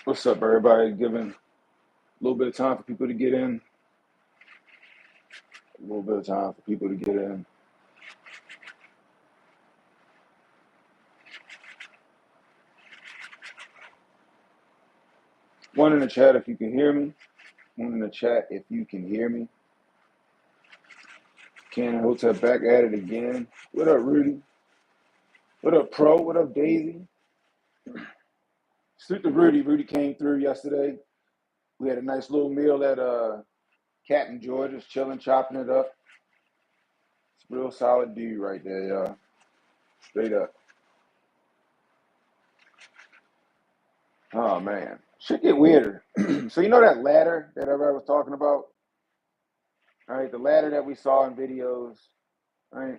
What's up, everybody? Giving a little bit of time for people to get in. A little bit of time for people to get in. One in the chat if you can hear me. One in the chat if you can hear me. Cannon Hotel back at it again. What up, Rudy? What up, Pro? What up, Daisy? Salute to Rudy. Rudy came through yesterday. We had a nice little meal at Captain George's, chilling, chopping it up. It's a real solid dude right there, y'all. Straight up. Oh man, shit get weirder. So you know that ladder that everybody was talking about? All right, the ladder that we saw in videos. All right,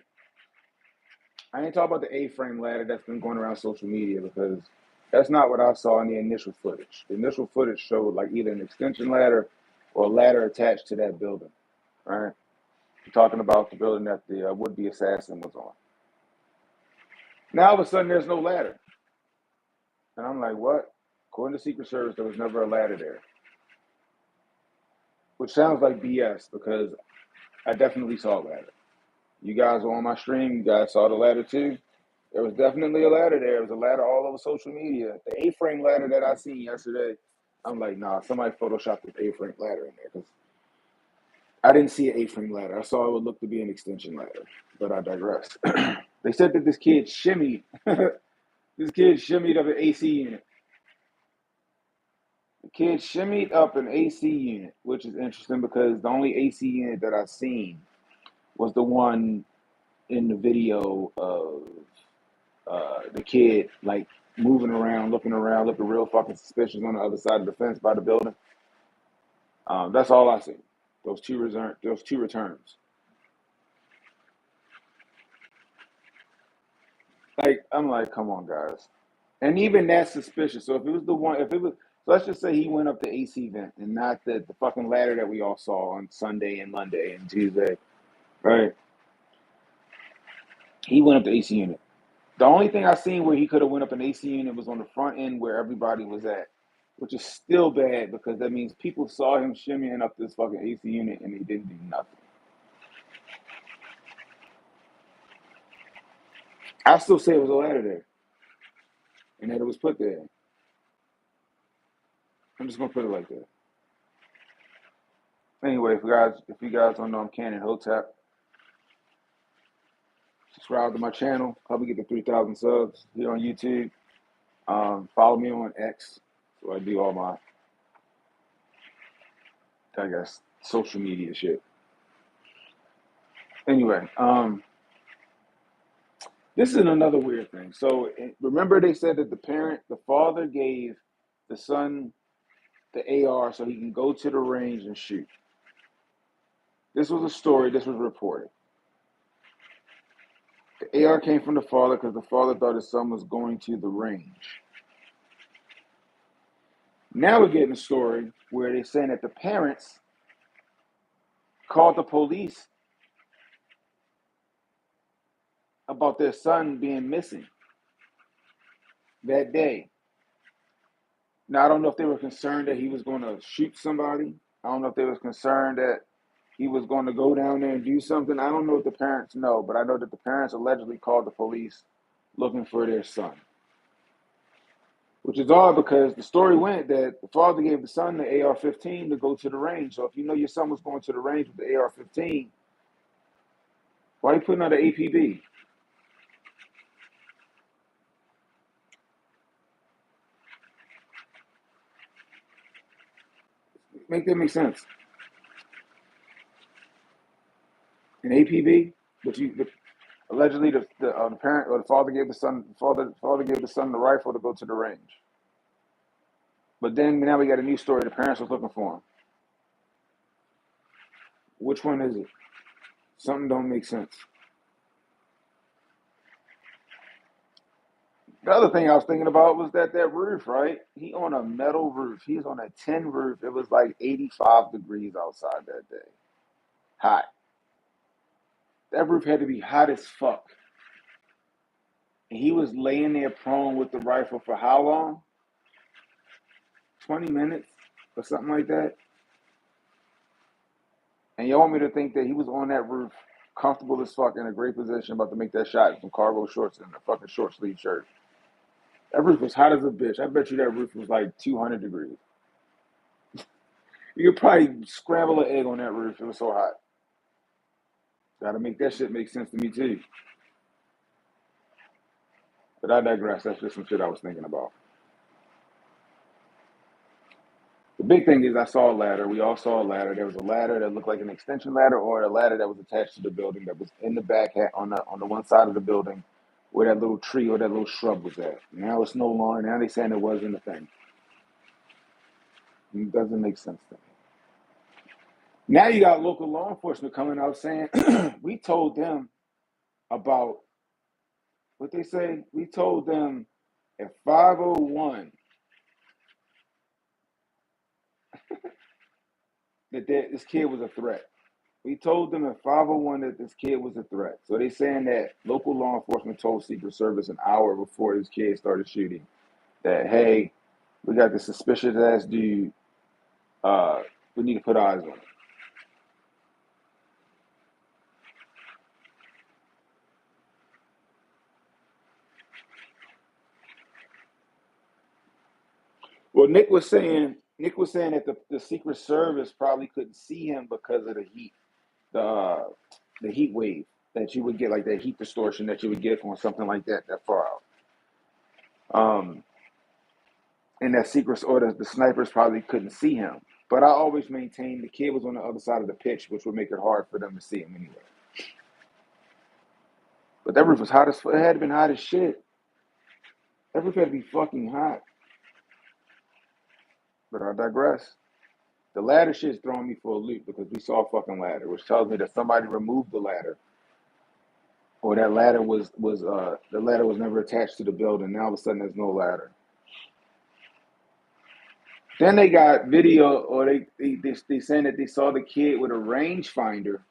I ain't talking about the A-frame ladder that's been going around social media because that's not what I saw in the initial footage. The initial footage showed like either an extension ladder or a ladder attached to that building. All right, I'm talking about the building that the would-be assassin was on. Now all of a sudden there's no ladder, and I'm like, what? According to Secret Service, there was never a ladder there, which sounds like BS because I definitely saw a ladder. You guys were on my stream. You guys saw the ladder too. There was definitely a ladder there. There was a ladder all over social media. The A-frame ladder that I seen yesterday, I'm like, nah, somebody photoshopped this A-frame ladder in there because I didn't see an A-frame ladder. I saw it would look to be an extension ladder, but I digress. They said that this kid shimmied. This kid shimmied up an AC unit. The kid shimmied up an AC unit, which is interesting because the only AC unit that I seen was the one in the video of the kid like moving around, looking real fucking suspicious on the other side of the fence by the building. That's all I see. Those two returns. Like I'm like, come on, guys. And even that's suspicious. So if it was the one, if it was, so let's just say he went up the AC vent and not the fucking ladder that we all saw on Sunday and Monday and Tuesday, right? He went up the AC unit. The only thing I seen where he could have went up an AC unit was on the front end where everybody was at, which is still bad because that means people saw him shimmying up this fucking AC unit and he didn't do nothing. I still say it was a ladder there and that it was put there. I'm just gonna put it like that. Anyway, if you guys don't know, I'm Cannon Hotep. Subscribe to my channel. Probably get to 3,000 subs here on YouTube. Follow me on X. So I do all my, I guess, social media shit. Anyway, this is another weird thing. So remember they said that the father gave the son the AR so he can go to the range and shoot. This was a story. This was reported. The AR came from the father because the father thought his son was going to the range. Now we're getting a story where they're saying that the parents called the police about their son being missing that day. Now, I don't know if they were concerned that he was going to shoot somebody. I don't know if they was concerned that he was going to go down there and do something. I don't know what the parents know, but I know that the parents allegedly called the police looking for their son. Which is odd because the story went that the father gave the son the AR-15 to go to the range. So if you know your son was going to the range with the AR-15, why are you putting out an APB? Make that make sense? An APB, but allegedly the parent or the father gave the father gave the son the rifle to go to the range. But then now we got a new story. The parents was looking for him. Which one is it? Something don't make sense. The other thing I was thinking about was that roof, right? He on a metal roof. He's on a tin roof. It was like 85 degrees outside that day. Hot. That roof had to be hot as fuck. And he was laying there prone with the rifle for how long? 20 minutes or something like that. And you want me to think that he was on that roof, comfortable as fuck, in a great position, about to make that shot in some cargo shorts and a fucking short sleeve shirt. That roof was hot as a bitch. I bet you that roof was like 200 degrees. You could probably scramble an egg on that roof. It was so hot. Gotta make that shit make sense to me too. But I digress. That's just some shit I was thinking about. The big thing is I saw a ladder. We all saw a ladder. There was a ladder that looked like an extension ladder, or a ladder that was attached to the building that was in the back on the one side of the building where that little tree or that little shrub was at. Now it's no longer. Now they saying it wasn't a thing. It doesn't make sense to me. Now you got local law enforcement coming out saying we told them about what they say. We told them at 5:01 that this kid was a threat. We told them at 5:01 that this kid was a threat. So they saying that local law enforcement told Secret Service an hour before this kid started shooting that, hey, we got this suspicious ass dude. We need to put eyes on him. Well, Nick was saying that the Secret Service probably couldn't see him because of the heat, the heat wave that you would get, like that heat distortion that you would get on something like that far out. And that secret or the snipers probably couldn't see him. But I always maintained the kid was on the other side of the pitch, which would make it hard for them to see him anyway. But that roof was hot as it had been hot as shit. That roof had to be fucking hot. But I digress. The ladder shit's throwing me for a loop because we saw a fucking ladder, which tells me that somebody removed the ladder, or that ladder was the ladder was never attached to the building. Now all of a sudden there's no ladder. Then they got video, or they saying that they saw the kid with a rangefinder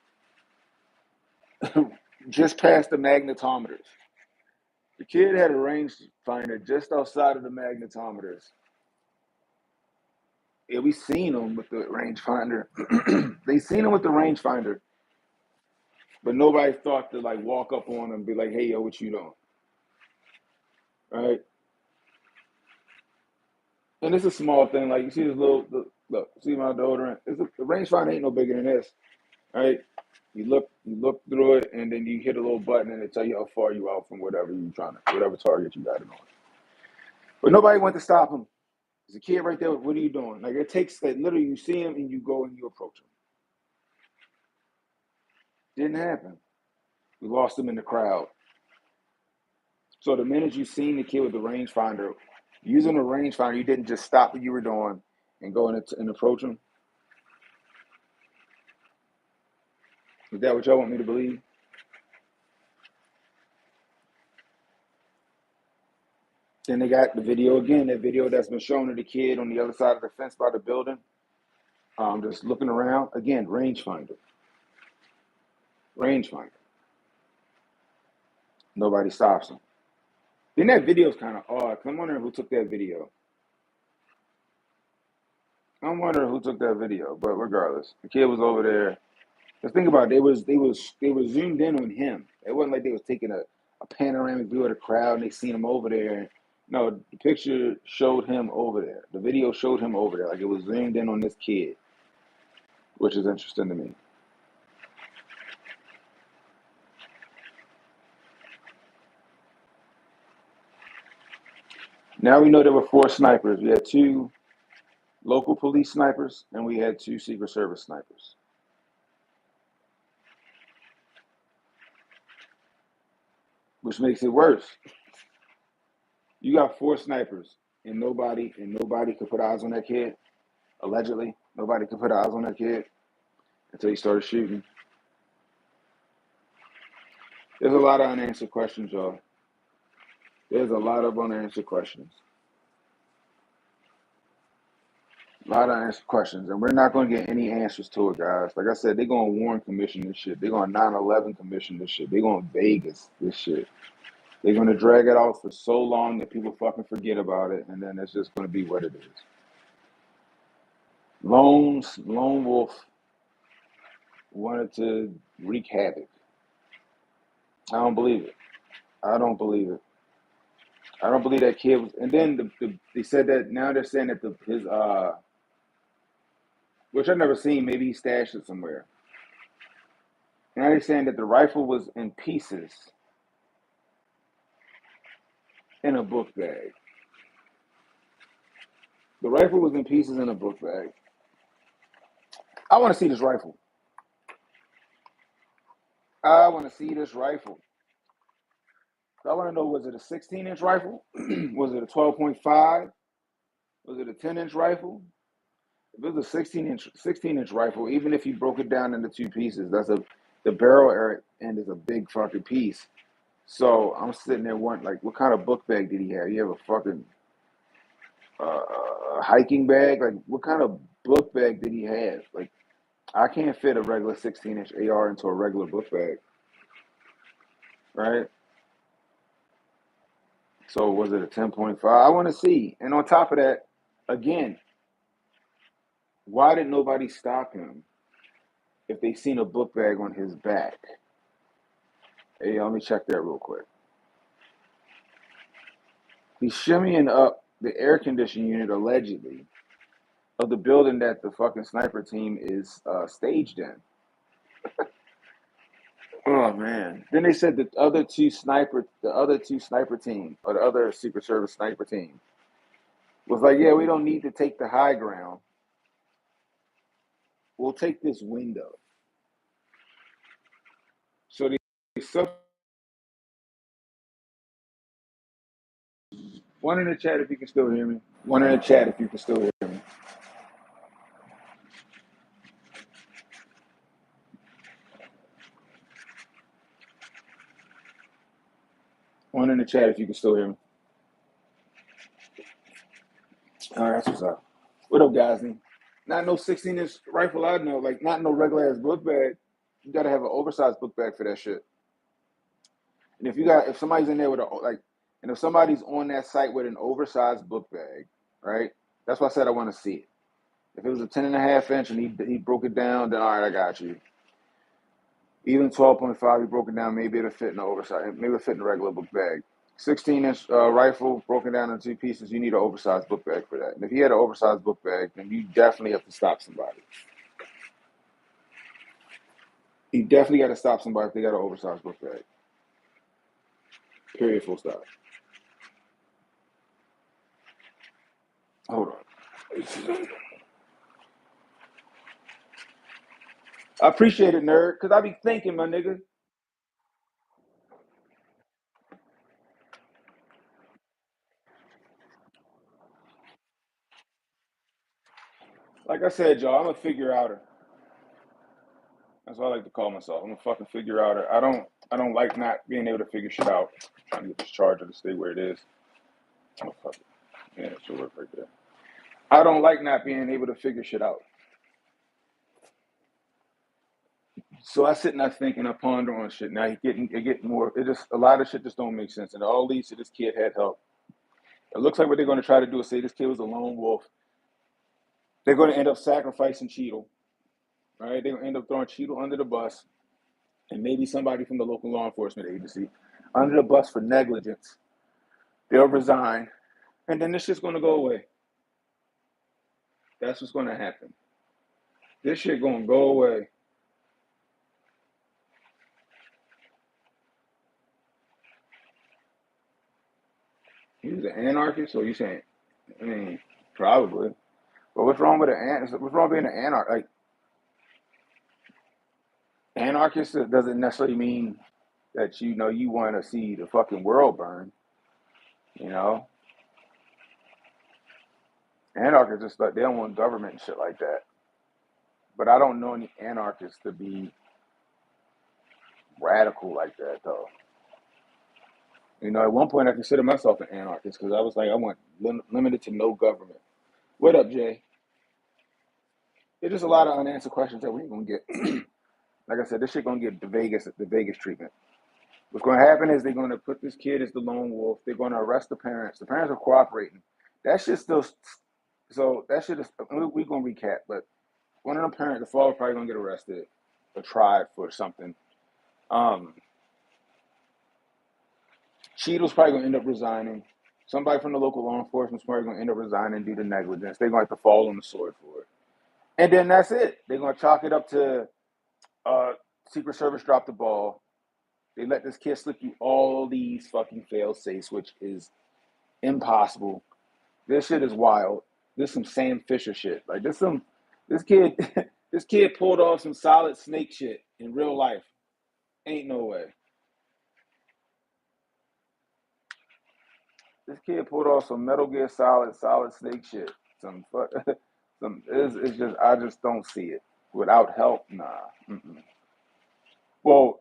just past the magnetometers. The kid had a rangefinder just outside of the magnetometers. Yeah, we seen him with the rangefinder. They seen him with the rangefinder, but nobody thought to like walk up on him and be like, "Hey, yo, what you doing?" Right? And it's a small thing. Like you see this look, see my deodorant. The rangefinder ain't no bigger than this, right? You look through it, and then you hit a little button, and it tell you how far you out from whatever whatever target you got it on. But nobody went to stop him. There's a kid right there. What are you doing? Like it takes that literally you see him and you go and you approach him. Didn't happen. We lost him in the crowd. So the minute you seen the kid with the rangefinder, using the rangefinder, you didn't just stop what you were doing and go and approach him. Is that what y'all want me to believe? Then they got the video again, that video that's been shown of the kid on the other side of the fence by the building. Just looking around. Again, rangefinder. Rangefinder. Nobody stops him. Then that video's kind of odd. I'm wondering who took that video. But regardless, the kid was over there. Just think about it. They were zoomed in on him. It wasn't like they was taking a panoramic view of the crowd and they seen him over there. No, the picture showed him over there. The video showed him over there. Like it was zoomed in on this kid, which is interesting to me. Now we know there were 4 snipers. We had 2 local police snipers and we had 2 Secret Service snipers. Which makes it worse. You got 4 snipers and nobody could put eyes on that kid. Allegedly, nobody could put eyes on that kid until he started shooting. There's a lot of unanswered questions, y'all. There's a lot of unanswered questions. A lot of unanswered questions, and we're not going to get any answers to it, guys. Like I said, they're going to Warren Commission this shit. They're going to 9/11 Commission this shit. They're going to Vegas this shit. They're going to drag it out for so long that people fucking forget about it, and then it's just going to be what it is. Lone wolf wanted to wreak havoc. I don't believe it. I don't believe it. I don't believe that kid was. And then they said that now they're saying that his which I've never seen. Maybe he stashed it somewhere. Now they're saying that the rifle was in pieces in a book bag. The rifle was in pieces in a book bag. I want to see this rifle. I want to see this rifle. So I want to know, was it a 16-inch rifle? Was it a 12.5? Was it a 10-inch rifle? If it was a 16-inch rifle, even if you broke it down into two pieces, the barrel end is a big fucking piece. So I'm sitting there wondering, like, what kind of book bag did he have? You have a fucking hiking bag? Like, what kind of book bag did he have? Like, I can't fit a regular 16-inch AR into a regular book bag, right? So was it a 10.5? I want to see. And on top of that, again, why did nobody stop him if they seen a book bag on his back? Hey, let me check that real quick. He's shimmying up the air conditioning unit, allegedly, of the building that the fucking sniper team is staged in. Oh man! Then they said the other two sniper team, or the other Secret Service sniper team, was like, yeah, we don't need to take the high ground. We'll take this window. So they one in the chat if you can still hear me. One in the chat if you can still hear me. One in the chat if you can still hear me. All right, that's what's up. What up, Gosney? Not no 16-inch rifle, I know. Like, not no regular ass book bag. You gotta have an oversized book bag for that shit. And if somebody's in there with and if somebody's on that site with an oversized book bag, right? That's why I said I want to see it. If it was a 10.5 inch and he broke it down, then all right, I got you. Even 12.5, he broke it down. Maybe it'll fit in the oversized. Maybe it'll fit in the regular book bag. 16-inch rifle broken down into two pieces. You need an oversized book bag for that. And if he had an oversized book bag, then you definitely have to stop somebody. You definitely got to stop somebody if they got an oversized book bag. Period. Full stop. Hold on. I appreciate it, nerd, because I be thinking, my nigga. Like I said, y'all, I'm a figure outer. That's what I like to call myself. I'm a fucking figure outer. I don't like not being able to figure shit out. I'm trying to get this charger to stay where it is. Oh fuck it. Yeah, that should work right there. I don't like not being able to figure shit out. So I sit and I think and I ponder on shit. Now it get more. It just a lot of shit just don't make sense, and it all leads to this kid had help. It looks like what they're going to try to do is say this kid was a lone wolf. They're going to end up sacrificing Cheadle. All right, they're going to end up throwing Cheadle under the bus, and maybe somebody from the local law enforcement agency under the bus for negligence. They'll resign, and then this shit's going to go away. That's what's going to happen. This shit going to go away. He was an anarchist, or you saying? I mean, probably. But what's wrong with what's wrong with being an anarchist? Like, anarchist doesn't necessarily mean that you want to see the fucking world burn. You know, anarchists just like they don't want government and shit like that. But I don't know any anarchists to be radical like that though. You know, at one point I considered myself an anarchist because I was like, I want limited to no government. What up, Jay? There's just a lot of unanswered questions that we ain't gonna get. Like I said, this shit gonna get the Vegas treatment. What's gonna happen is they're gonna put this kid as the lone wolf. They're gonna arrest the parents. The parents are cooperating. That shit's So that shit is. We gonna recap, but one of them parents, the father probably gonna get arrested or tried for something. Um, Cheadle's probably gonna end up resigning. Somebody from the local law enforcement's probably gonna end up resigning due to negligence. They're gonna have to fall on the sword for it, and then that's it. They're gonna chalk it up to Secret Service dropped the ball. They let this kid slip you all these fucking fail safes, which is impossible. This shit is wild. This some Sam Fisher shit. Like this kid this kid pulled off some solid snake shit in real life. Ain't no way. This kid pulled off some Metal Gear solid snake shit. Some some it's just I just don't see it. Without help, nah. Mm-mm. Well,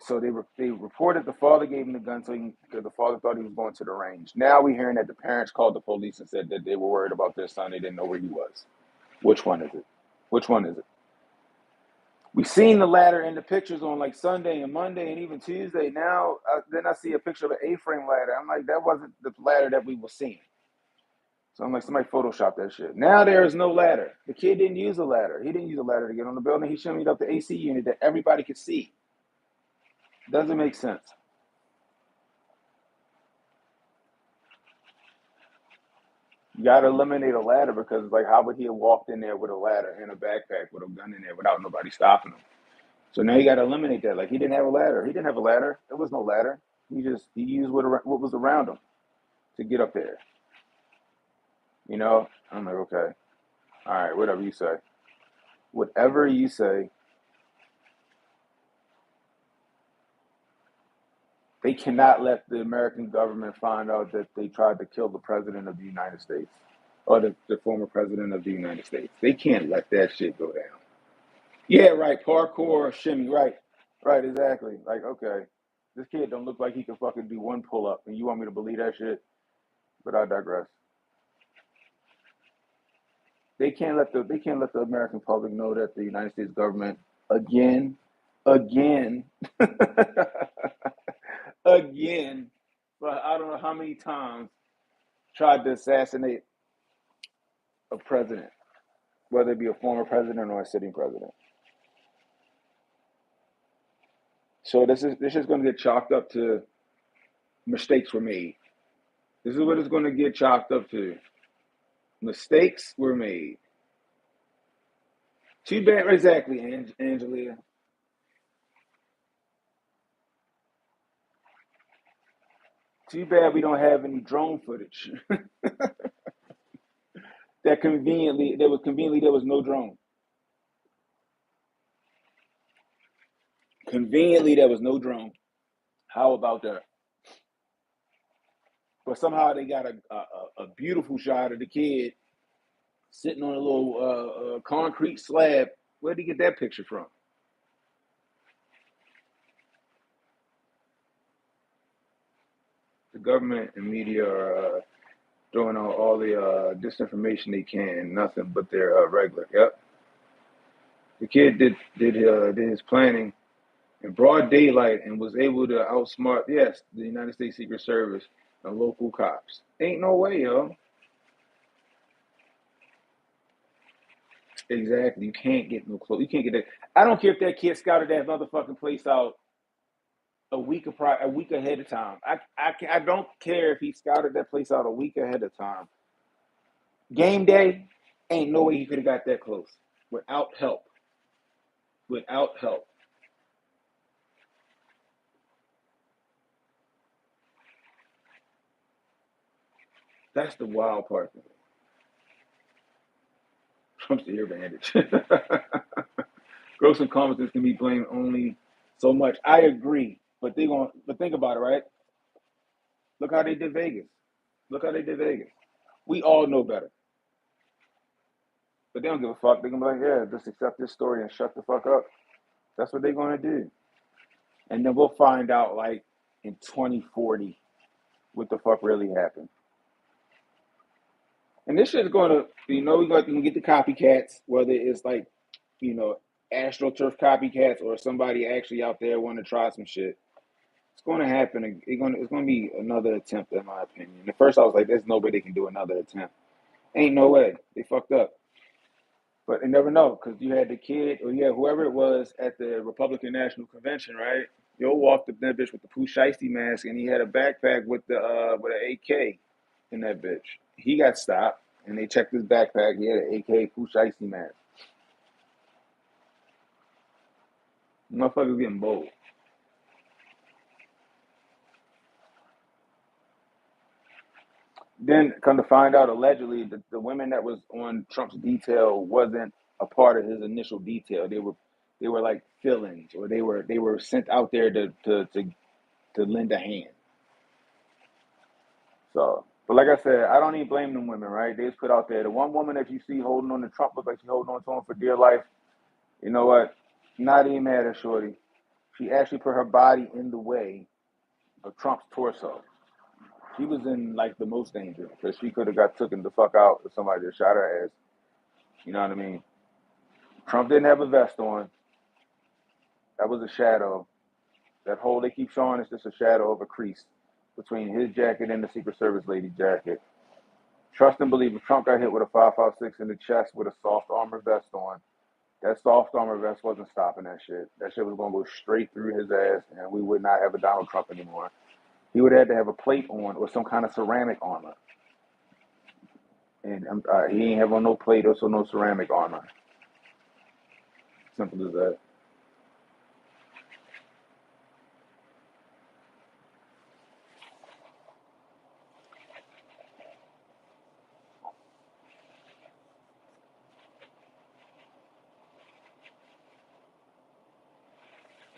so they reported the father gave him the gun because the father thought he was going to the range. Now we're hearing that the parents called the police and said that they were worried about their son. They didn't know where he was. Which one is it? Which one is it? We've seen the ladder in the pictures on like Sunday and Monday and even Tuesday. Now, then I see a picture of an A-frame ladder. I'm like, that wasn't the ladder that we were seeing. So I'm like, somebody photoshopped that shit. Now there is no ladder. The kid didn't use a ladder. He didn't use a ladder to get on the building. He shimmied up the AC unit that everybody could see. Doesn't make sense. You got to eliminate a ladder because, like, how would he have walked in there with a ladder and a backpack with a gun in there without nobody stopping him? So now you got to eliminate that. Like, he didn't have a ladder. He didn't have a ladder. There was no ladder. He used what was around him to get up there. You know? I'm like, okay, all right, whatever you say. Whatever you say. They cannot let the American government find out that they tried to kill the president of the United States or the former president of the United States. They can't let that shit go down. Yeah, right. Parkour, shimmy, right. Right, exactly. Like, okay, this kid don't look like he can fucking do one pull up, and you want me to believe that shit? But I digress. They can't let the American public know that the United States government again, again, but I don't know how many times tried to assassinate a president, whether it be a former president or a sitting president. So this is going to get chalked up to mistakes were made. This is what it's going to get chalked up to. Mistakes were made. Too bad, exactly, Angelia. Too bad we don't have any drone footage. There was no drone. Conveniently there was no drone. How about that? But somehow they got a beautiful shot of the kid sitting on a little concrete slab. Where did he get that picture from? The government and media are throwing out all the disinformation they can, nothing but their regular. Yep, the kid did his planning in broad daylight and was able to outsmart, yes, the United States Secret Service and local cops. Ain't no way, yo. Exactly. You can't get no close. You can't get that. I don't care if that kid scouted that motherfucking place out a week ahead of time. I don't care if he scouted that place out a week ahead of time. Game day, ain't no way he could have got that close without help. Without help. That's the wild part. Trump's the ear bandage. Gross incompetence can be blamed only so much. I agree, but think about it, right? Look how they did Vegas. Look how they did Vegas. We all know better, but they don't give a fuck. They're gonna be like, yeah, just accept this story and shut the fuck up. That's what they're gonna do, and then we'll find out like in 2040 what the fuck really happened. And this shit's gonna, we're gonna get the copycats, whether it's like, you know, AstroTurf copycats or somebody actually out there want to try some shit. It's going to happen. It's going to be another attempt, in my opinion. At first, I was like, "There's no way they can do another attempt," Ain't no way. They fucked up. But they never know because you had the kid or you had whoever it was at the Republican National Convention, right? Yo walked up that bitch with the Pooh Shiesty mask and he had a backpack with the with an AK in that bitch. He got stopped and they checked his backpack. He had an AK Pooh Shiesty mask. Motherfuckers getting bold. Then come to find out, allegedly, the women that was on Trump's detail wasn't a part of his initial detail. They were like fill-ins, or they were sent out there to lend a hand. So, but like I said, I don't even blame them women, right? They was put out there. The one woman that you see holding on to Trump look like she holding on to him for dear life. You know what? Not even mad at Shorty. She actually put her body in the way of Trump's torso. She was in like the most danger because she could have got taken the fuck out if somebody just shot her ass. You know what I mean? Trump didn't have a vest on. That was a shadow. That hole they keep showing is just a shadow of a crease between his jacket and the Secret Service lady jacket. Trust and believe if Trump got hit with a 5.56 in the chest with a soft armor vest on, that soft armor vest wasn't stopping that shit. That shit was going to go straight through his ass, and we would not have a Donald Trump anymore. He would have had to have a plate on or some kind of ceramic armor. And he ain't have on no plate or so no ceramic armor. Simple as that.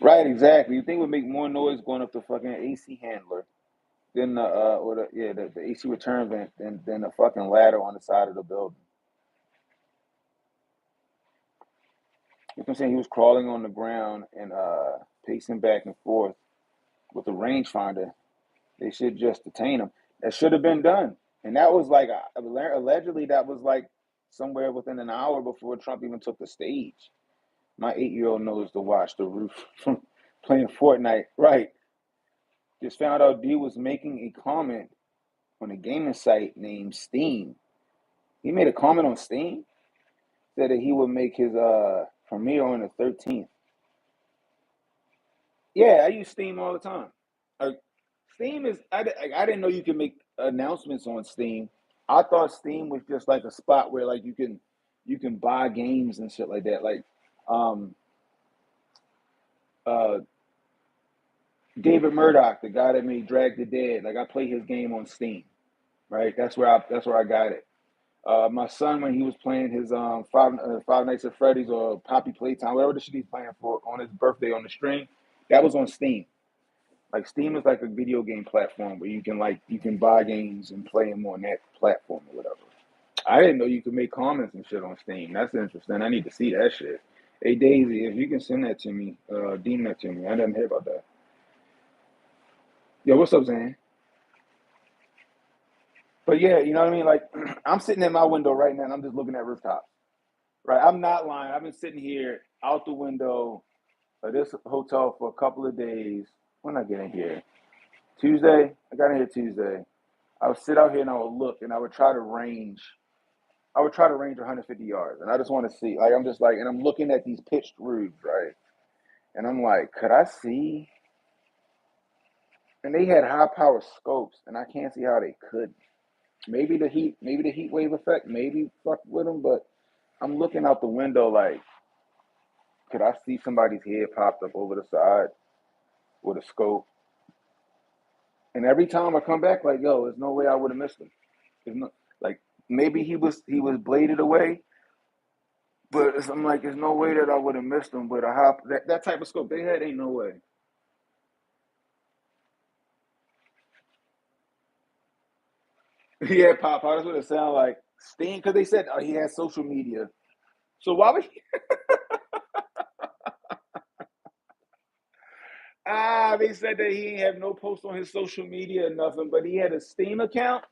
Right, exactly. You think it would make more noise going up the fucking AC handler than the or the AC return vent than the fucking ladder on the side of the building. You know what I'm saying? He was crawling on the ground and pacing back and forth with a rangefinder. They should just detain him. That should have been done. And that was like allegedly that was like somewhere within an hour before Trump even took the stage. My 8-year-old knows to watch the roof from playing Fortnite. Right. Just found out D was making a comment on a gaming site named Steam. He made a comment on Steam, said that he would make his premiere on the 13th. Yeah, I use Steam all the time. Steam is I didn't know you could make announcements on Steam. I thought Steam was just like a spot where like you can buy games and shit like that. Like um uh David Murdoch, the guy that made Drag the Dead, like I play his game on Steam, right? That's where I got it. My son, when he was playing his Five Nights at Freddy's or Poppy Playtime, whatever the shit he's playing for on his birthday on the stream, that was on Steam. Like Steam is like a video game platform where you can buy games and play them on that platform or whatever. I didn't know you could make comments and shit on Steam. That's interesting. I need to see that shit. Hey Daisy, if you can send that to me, deem that to me. I didn't hear about that. Yo, what's up, Zan? But yeah, you know what I mean? Like I'm sitting in my window right now and I'm just looking at rooftops. Right. I'm not lying. I've been sitting here out the window of this hotel for a couple of days. When I get in here? Tuesday? I got in here Tuesday. I would sit out here and I would look and I would try to range. I would try to range 150 yards. And I just want to see. Like I'm just like and I'm looking at these pitched roofs, right? And I'm like, could I see? And they had high power scopes and I can't see how they could. Maybe the heat wave effect, maybe fuck with them, but I'm looking out the window like, could I see somebody's head popped up over the side with a scope? And every time I come back, like, yo, there's no way I would have missed him. There's no, like, maybe he was bladed away, but I'm like, there's no way that I would have missed him. But that type of scope they had ain't no way. Yeah, pop. That's what it sounded like. Sting, because they said he had social media. So why would he? They said that he ain't have no post on his social media or nothing, but he had a Steam account.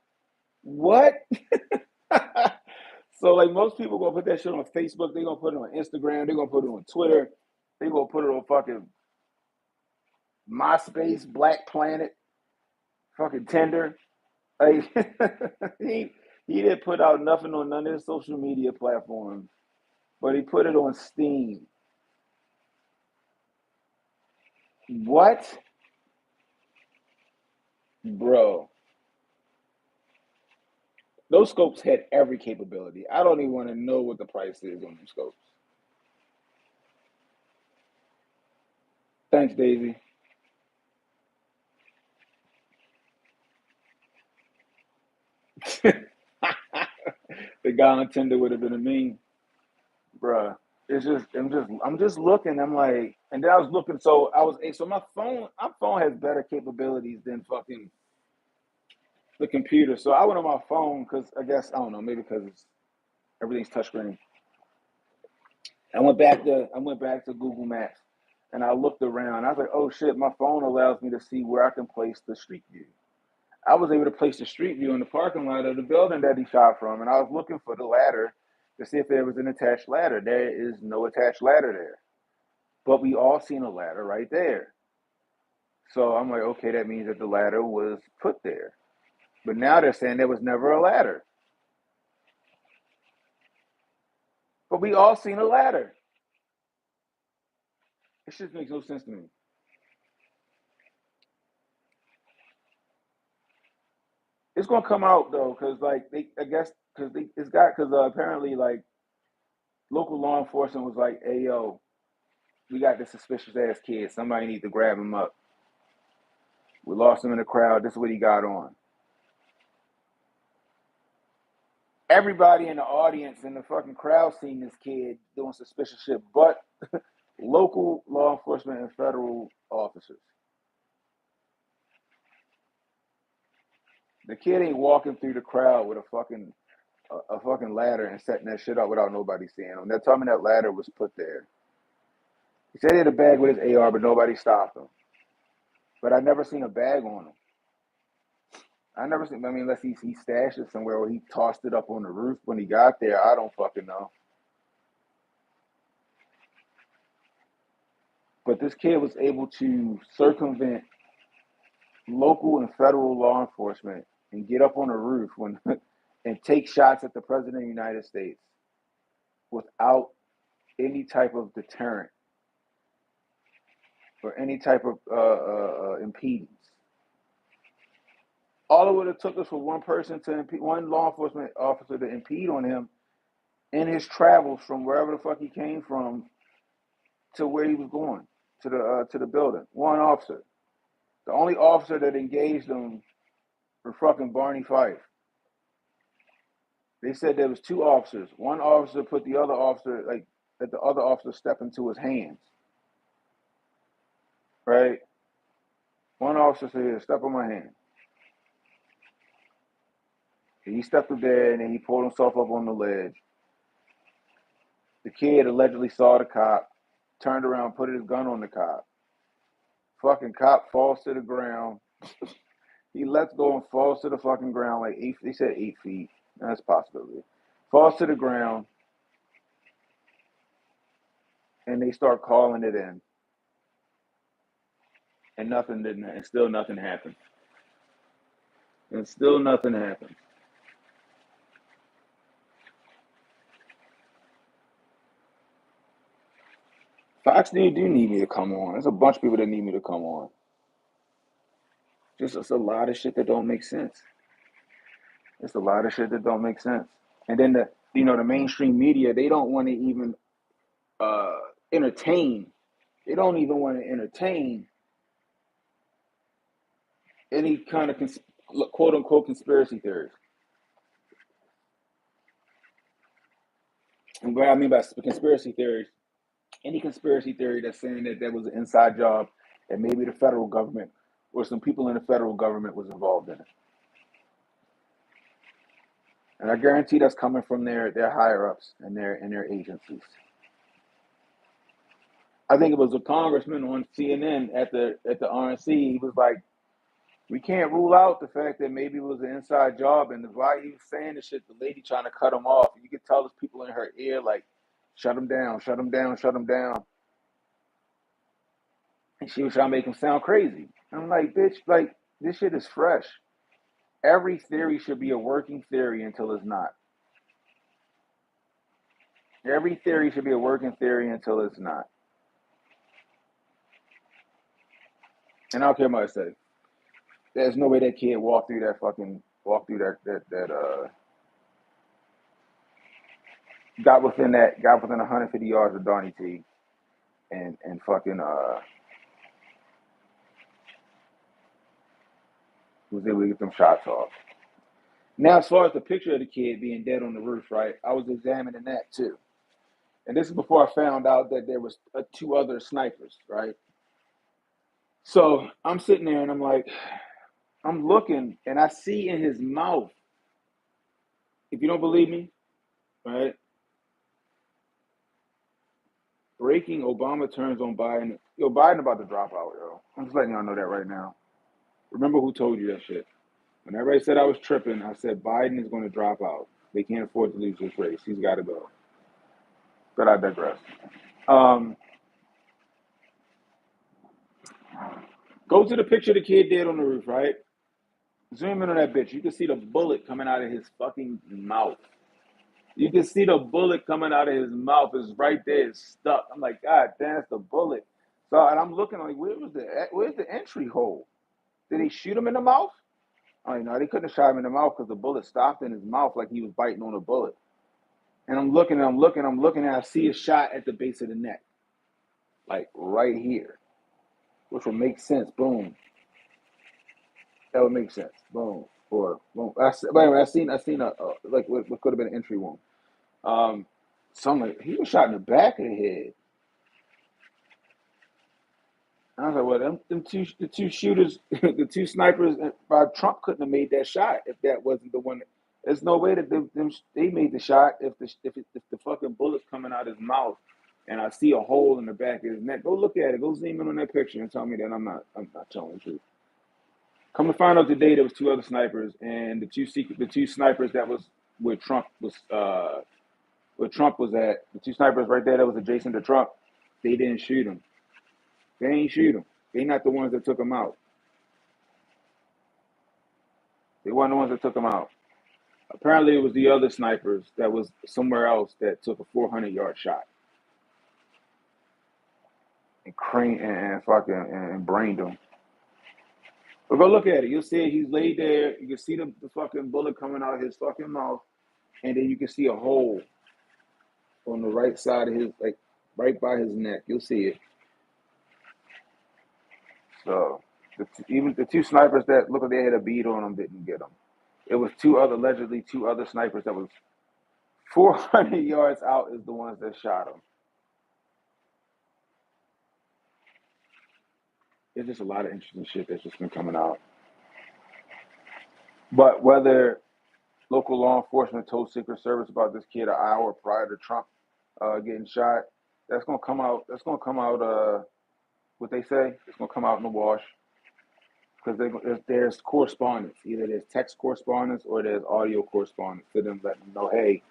What? So like most people gonna put that shit on Facebook, they gonna put it on Instagram, they gonna put it on Twitter, they gonna put it on fucking MySpace, Black Planet, fucking Tinder. Like he He didn't put out nothing on none of his social media platforms, but he put it on Steam. What? Bro. Those scopes had every capability. I don't even want to know what the price is on them scopes. Thanks, Daisy. The guy on Tinder would have been a meme, bruh. It's just I'm just looking. I'm like, and then I was looking. So my phone has better capabilities than fucking the computer. So I went on my phone because I guess I don't know, maybe because everything's touchscreen. I went back to Google Maps, and I looked around. I was like, oh shit, my phone allows me to see where I can place the street view. I was able to place the street view in the parking lot of the building that he shot from, and I was looking for the ladder to see if there was an attached ladder. There is no attached ladder there, but we all seen a ladder right there. So I'm like, okay, that means that the ladder was put there. But now they're saying there was never a ladder. But we all seen a ladder. It just makes no sense to me. It's gonna come out though, cause like I guess, cause apparently like local law enforcement was like, hey yo, we got this suspicious ass kid. Somebody needs to grab him up. We lost him in the crowd. This is what he got on. Everybody in the audience in the fucking crowd seen this kid doing suspicious shit, but local law enforcement and federal officers. The kid ain't walking through the crowd with a fucking ladder and setting that shit up without nobody seeing him. They're telling me that ladder was put there. He said he had a bag with his AR, but nobody stopped him. But I never seen a bag on him. I never seen. I mean, unless he stashed it somewhere or he tossed it up on the roof when he got there. I don't fucking know. But this kid was able to circumvent local and federal law enforcement and get up on the roof when and take shots at the president of the United States without any type of deterrent or any type of impedance. All it would have took us for one law enforcement officer to impede on him in his travels from wherever the fuck he came from to where he was going to the building. One officer. The only officer that engaged him was fucking Barney Fife. They said there was two officers. One officer put the other officer let the other officer step into his hands. Right? One officer said, "Here, step on my hand." And he stepped up there and then he pulled himself up on the ledge. The kid allegedly saw the cop, turned around, put his gun on the cop. Fucking cop falls to the ground. He lets go and falls to the fucking ground like eight. They said 8 feet. That's a possibility. Falls to the ground, and they start calling it in, and nothing didn't. And still nothing happened. And still nothing happened. Fox do need me to come on. There's a bunch of people that need me to come on. Just it's a lot of shit that don't make sense. It's a lot of shit that don't make sense. And then the mainstream media, they don't want to even uh entertain. They don't even want to entertain any kind of quote unquote conspiracy theories. And what I mean by conspiracy theories, any conspiracy theory that's saying that there was an inside job and maybe the federal government or some people in the federal government was involved in it. And I guarantee that's coming from their higher ups and their agencies. I think it was a congressman on CNN at the RNC. He was like, we can't rule out the fact that maybe it was an inside job. And why he was saying the shit, the lady trying to cut him off. And you could tell there's people in her ear like, shut him down, shut him down, shut him down. And she was trying to make him sound crazy. I'm like, bitch, like, this shit is fresh. Every theory should be a working theory until it's not. Every theory should be a working theory until it's not. And I don't care what I say. There's no way that kid walked through that got within 150 yards of Donnie T and fucking was able to get them shots off. Now, as far as the picture of the kid being dead on the roof, right? I was examining that too, and this is before I found out that there was two other snipers, right? So I'm sitting there and I'm like, I'm looking and I see in his mouth. If you don't believe me, right? Breaking Obama turns on Biden. Yo, Biden about to drop out, yo. I'm just letting y'all know that right now. Remember who told you that shit. When everybody said I was tripping, I said Biden is going to drop out. They can't afford to lose this race. He's got to go. But I digress. Go to the picture of the kid dead on the roof, right? Zoom in on that bitch. You can see the bullet coming out of his fucking mouth. You can see the bullet coming out of his mouth. It's right there. It's stuck. I'm like, God damn, it's the bullet. So, and I'm looking like, where's the entry hole? Did they shoot him in the mouth? Oh, no, they couldn't have shot him in the mouth because the bullet stopped in his mouth like he was biting on a bullet. And I'm looking, and I see a shot at the base of the neck, like right here, which would make sense. Boom. That would make sense. Boom. Or boom. I seen a like what could have been an entry wound. He was shot in the back of the head. I was like, well, the two shooters, the two snipers by Trump couldn't have made that shot if that wasn't the one. There's no way that they made the shot if the fucking bullet's coming out his mouth, and I see a hole in the back of his neck. Go look at it. Go zoom in on that picture and tell me that I'm not telling the truth. Come to find out today, there was two other snipers, and the two snipers that was where Trump was at. The two snipers right there that was adjacent to Trump. They didn't shoot him. They ain't shoot him. They not the ones that took him out. They weren't the ones that took him out. Apparently, it was the other snipers that was somewhere else that took a 400-yard shot and fucking brained him. But go look at it. You'll see he's laid there. You can see the fucking bullet coming out of his fucking mouth, and then you can see a hole on the right side of his, like right by his neck. You'll see it. So even the two snipers that look like they had a bead on them didn't get them. It was allegedly two other snipers that was 400 yards out is the ones that shot him. There's just a lot of interesting shit that's just been coming out. But whether local law enforcement told Secret Service about this kid an hour prior to Trump getting shot, that's gonna come out. That's gonna come out. What they say, it's gonna come out in the wash because there's correspondence. Either there's text correspondence or there's audio correspondence to them letting them know, hey,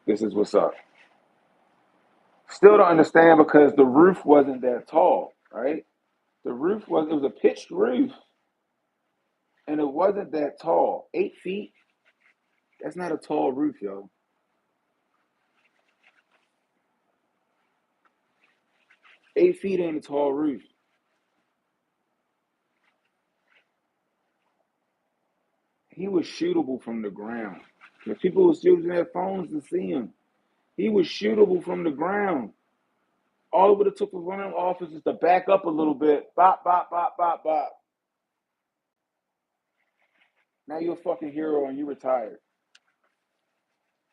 this is what's up. Still don't understand because the roof wasn't that tall, right? It was a pitched roof, and it wasn't that tall. 8 feet. That's not a tall roof, yo. 8 feet ain't a tall roof. He was shootable from the ground. If people was using their phones to see him, he was shootable from the ground. All it would have took was one of them officers to back up a little bit. Bop, bop, bop, bop, bop. Now you're a fucking hero and you retired.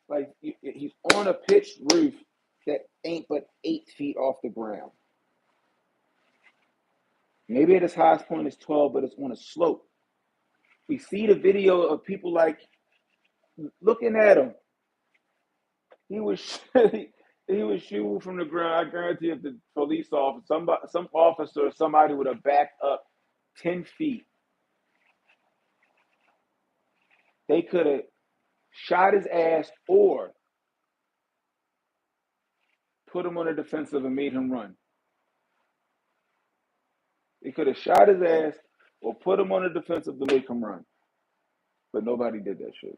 Like, he's on a pitched roof that ain't but 8 feet off the ground. Maybe at its highest point is 12, but it's on a slope. We see the video of people like looking at him. He was shooting from the ground. I guarantee if the police officer, some officer or somebody would have backed up 10 feet, they could have shot his ass or put him on the defensive and made him run. They could have shot his ass or put him on the defensive to make him run. but nobody did that shit.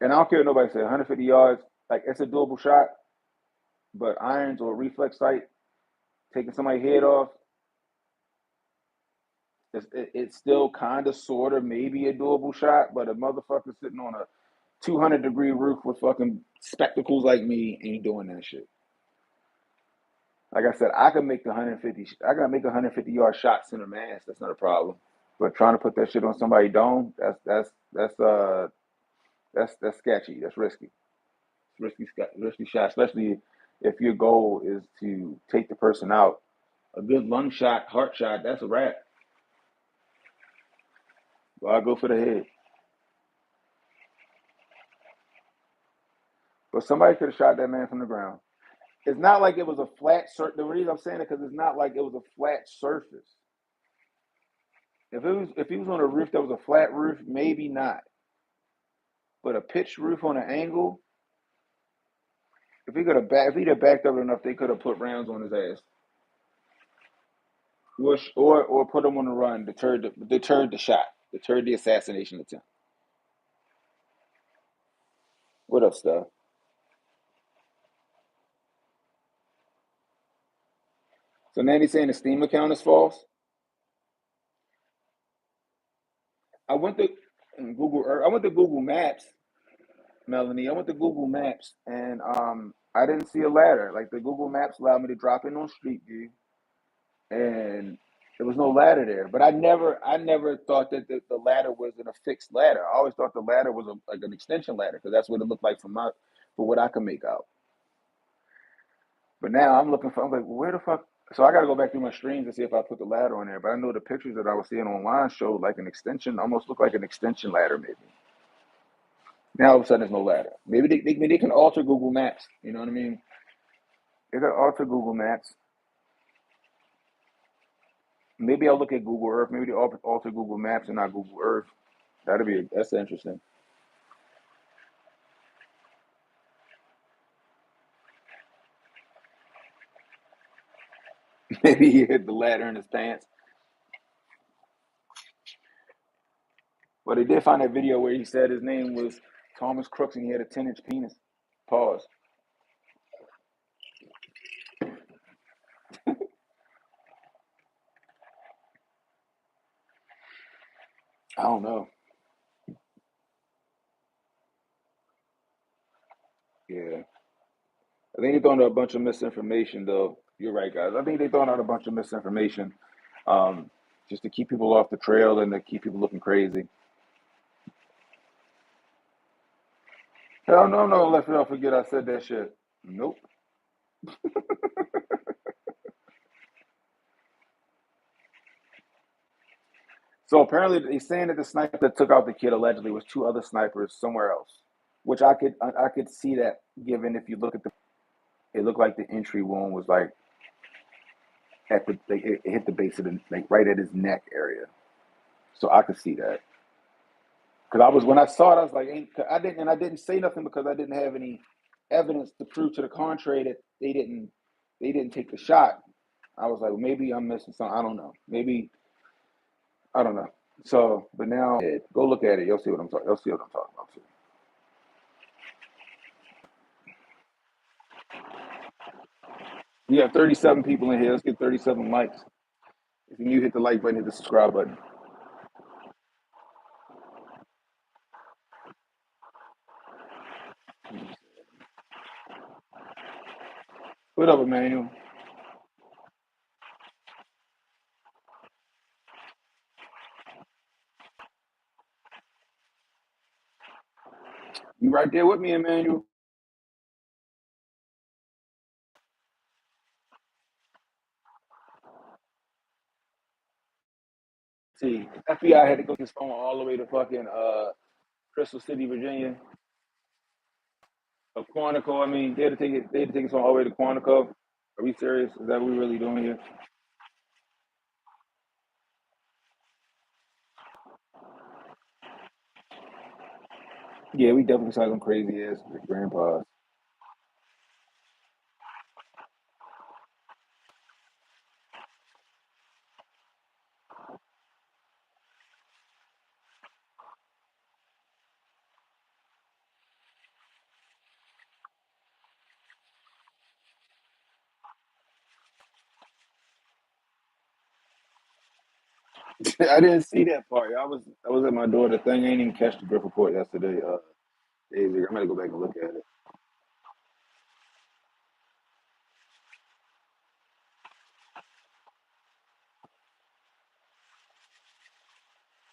And I don't care what nobody say. 150 yards, like it's a doable shot, but irons or reflex sight, taking somebody's head off, it's still kind of, sort of, maybe a doable shot. But a motherfucker sitting on a 200-degree roof with fucking spectacles like me ain't doing that shit. Like I said, I can make the 150. I gotta make a 150-yard shot center mass. That's not a problem. But trying to put that shit on somebody's dome, that's sketchy. That's risky. Risky shot, especially if your goal is to take the person out. A good lung shot, heart shot, that's a wrap. Well, I go for the head. But somebody could have shot that man from the ground. It's not like it was a flat surface. The reason I'm saying it because it's not like it was a flat surface. If he was on a roof that was a flat roof, maybe not. But a pitched roof on an angle, if he'd have backed up enough, they could have put rounds on his ass. Or put him on the run, deterred the shot, deterred the assassination attempt. What up, stuff? So Nanny's saying the Steam account is false. I went to Google Earth. I went to Google Maps, Melanie. I went to Google Maps, and I didn't see a ladder. Like the Google Maps allowed me to drop in on Street View, and there was no ladder there. But I never thought that the ladder was a fixed ladder. I always thought the ladder was like an extension ladder because that's what it looked like for what I could make out. But now I'm looking for. I'm like, where the fuck? So I got to go back through my streams and see if I put the ladder on there. But I know the pictures that I was seeing online showed like an extension, almost looked like an extension ladder, maybe. Now all of a sudden there's no ladder. Maybe they can alter Google Maps. You know what I mean? They can alter Google Maps. Maybe I'll look at Google Earth. Maybe they alter Google Maps and not Google Earth. That's interesting. Maybe he hit the ladder in his pants. But they did find that video where he said his name was Thomas Crooks and he had a 10-inch penis. Pause. I don't know. Yeah. I think they're throwing out a bunch of misinformation, though. You're right, guys. I think they're throwing out a bunch of misinformation um, just to keep people off the trail and to keep people looking crazy. Hell no, no, let y'all forget I said that shit. Nope. So apparently they're saying that the sniper that took out the kid allegedly was two other snipers somewhere else, which I could see that given if you look at it looked like the entry wound was like it hit the base of the, like right at his neck area. So I could see that. Because I was when I saw it, I was like, I didn't say nothing because I didn't have any evidence to prove to the contrary that they didn't take the shot. I was like, well, maybe I'm missing something. I don't know. Maybe I don't know. So, but now go look at it. You'll see what I'm talking. You'll see what I'm talking about too. We have 37 people in here. Let's get 37 likes. If you're new, hit the like button, hit the subscribe button. What up, Emmanuel? You right there with me, Emmanuel? See, FBI had to go his phone all the way to fucking Crystal City, Virginia, of Quantico. I mean, they had to take it. They had to take his phone all the way to Quantico. Are we serious? Is that what we really doing here? Yeah, we definitely saw some crazy ass grandpas. I didn't see that part. I was at my door. The thing I ain't even catch the Griff report yesterday. Days ago. I'm gonna go back and look at it.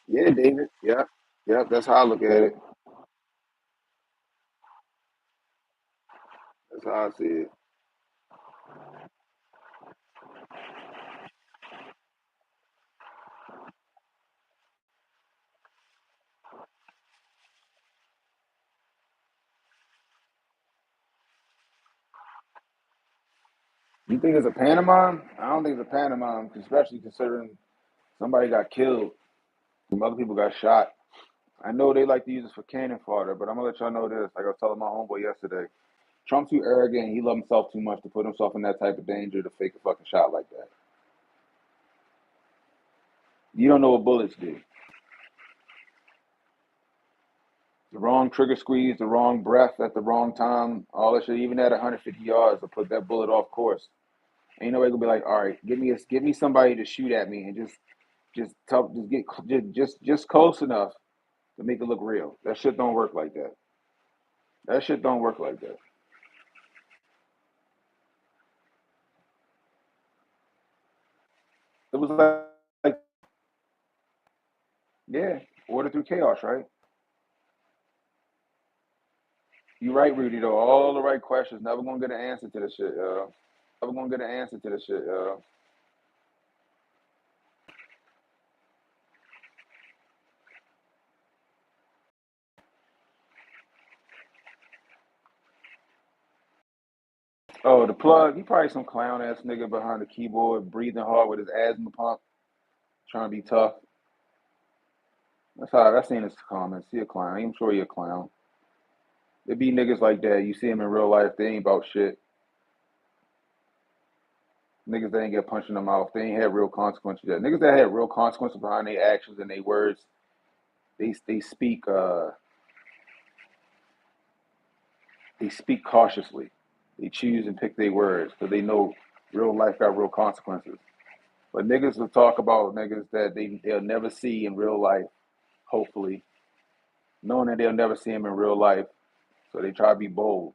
Yeah, David. Yeah, yeah. That's how I look at it. That's how I see it. You think it's a pantomime? I don't think it's a pantomime, especially considering somebody got killed, some other people got shot. I know they like to use this for cannon fodder, but I'm gonna let y'all know this. Like I was telling my homeboy yesterday, Trump's too arrogant. He loves himself too much to put himself in that type of danger to fake a fucking shot like that. You don't know what bullets do. The wrong trigger squeeze, the wrong breath at the wrong time, all that shit, even at 150 yards, to put that bullet off course. Ain't nobody gonna be like, all right, give me somebody to shoot at me and just get just close enough to make it look real. That shit don't work like that. That shit don't work like that. It was like yeah, order through chaos, right? You right, Rudy. Though all the right questions, never gonna get an answer to this shit, yo. Never gonna get an answer to this shit, yo. Oh, the plug. He probably some clown ass nigga behind the keyboard, breathing hard with his asthma pump, trying to be tough. That's seen his comments. He a clown. I'm sure he a clown. There be niggas like that. You see him in real life, they ain't about shit. Niggas that ain't get punched in the mouth, they ain't had real consequences yet. Niggas that had real consequences behind their actions and their words, they speak cautiously. They choose and pick their words because they know real life got real consequences. But niggas will talk about niggas that they'll never see in real life, hopefully, knowing that they'll never see him in real life. So they try to be bold.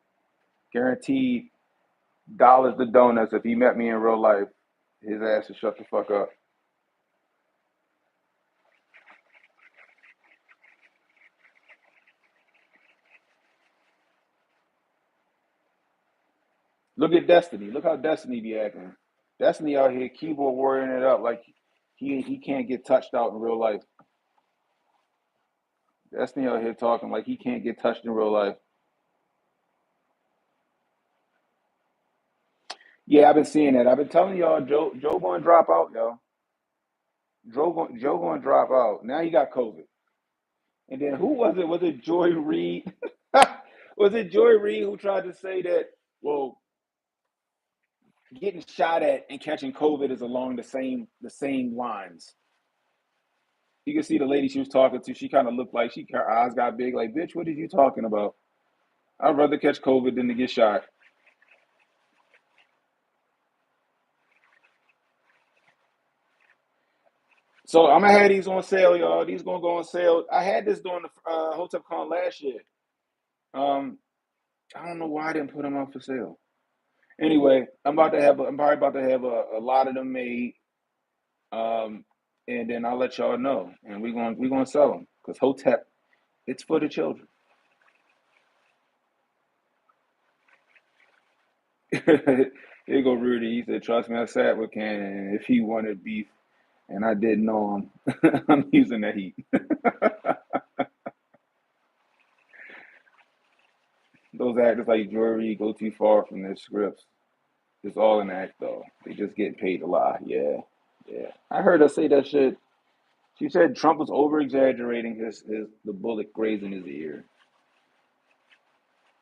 Guaranteed dollars to donuts. If he met me in real life, his ass would shut the fuck up. Look at Destiny. Look how Destiny be acting. Destiny out here keyboard warrioring it up like he can't get touched out in real life. Destiny out here talking like he can't get touched in real life. Yeah, I've been seeing that. I've been telling y'all Joe going to drop out, yo. Joe going to drop out. Now he got COVID. And then who was it? Was it Joy Reid? Was it Joy Reid who tried to say that? Well, getting shot at and catching COVID is along the same lines. You can see the lady she was talking to. She kind of looked like her eyes got big. Like, bitch, what are you talking about? I'd rather catch COVID than to get shot. So I'm gonna have these on sale, y'all. These gonna go on sale. I had this during the Hotel Con last year. Um, I don't know why I didn't put them on for sale. Anyway, I'm probably about to have a lot of them made. Um, and then I'll let y'all know, and we're gonna sell them because Hotep, it's for the children. Here you go, Rudy. He said, "Trust me, I sat with Cannon. If he wanted beef, and I didn't know him, I'm using the heat." Those actors like Jory go too far from their scripts. It's all an act, though. They just get paid to lie. Yeah, yeah. I heard her say that shit. She said Trump was over exaggerating his the bullet grazing his ear,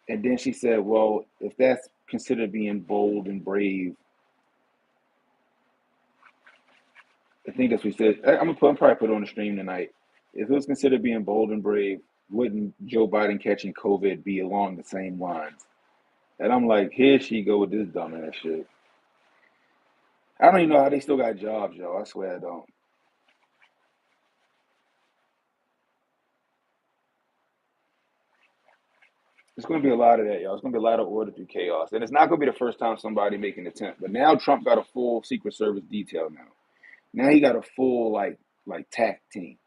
and then she said, "Well, if that's considered being bold and brave, I think that's what she said. I'm probably put it on the stream tonight. If it was considered being bold and brave, wouldn't Joe Biden catching COVID be along the same lines?" And I'm like, here she go with this dumbass shit. I don't even know how they still got jobs, yo. I swear I don't. It's going to be a lot of that, y'all. It's going to be a lot of order through chaos. And it's not going to be the first time somebody making an attempt. But now Trump got a full Secret Service detail now. Now he got a full, like TAC team.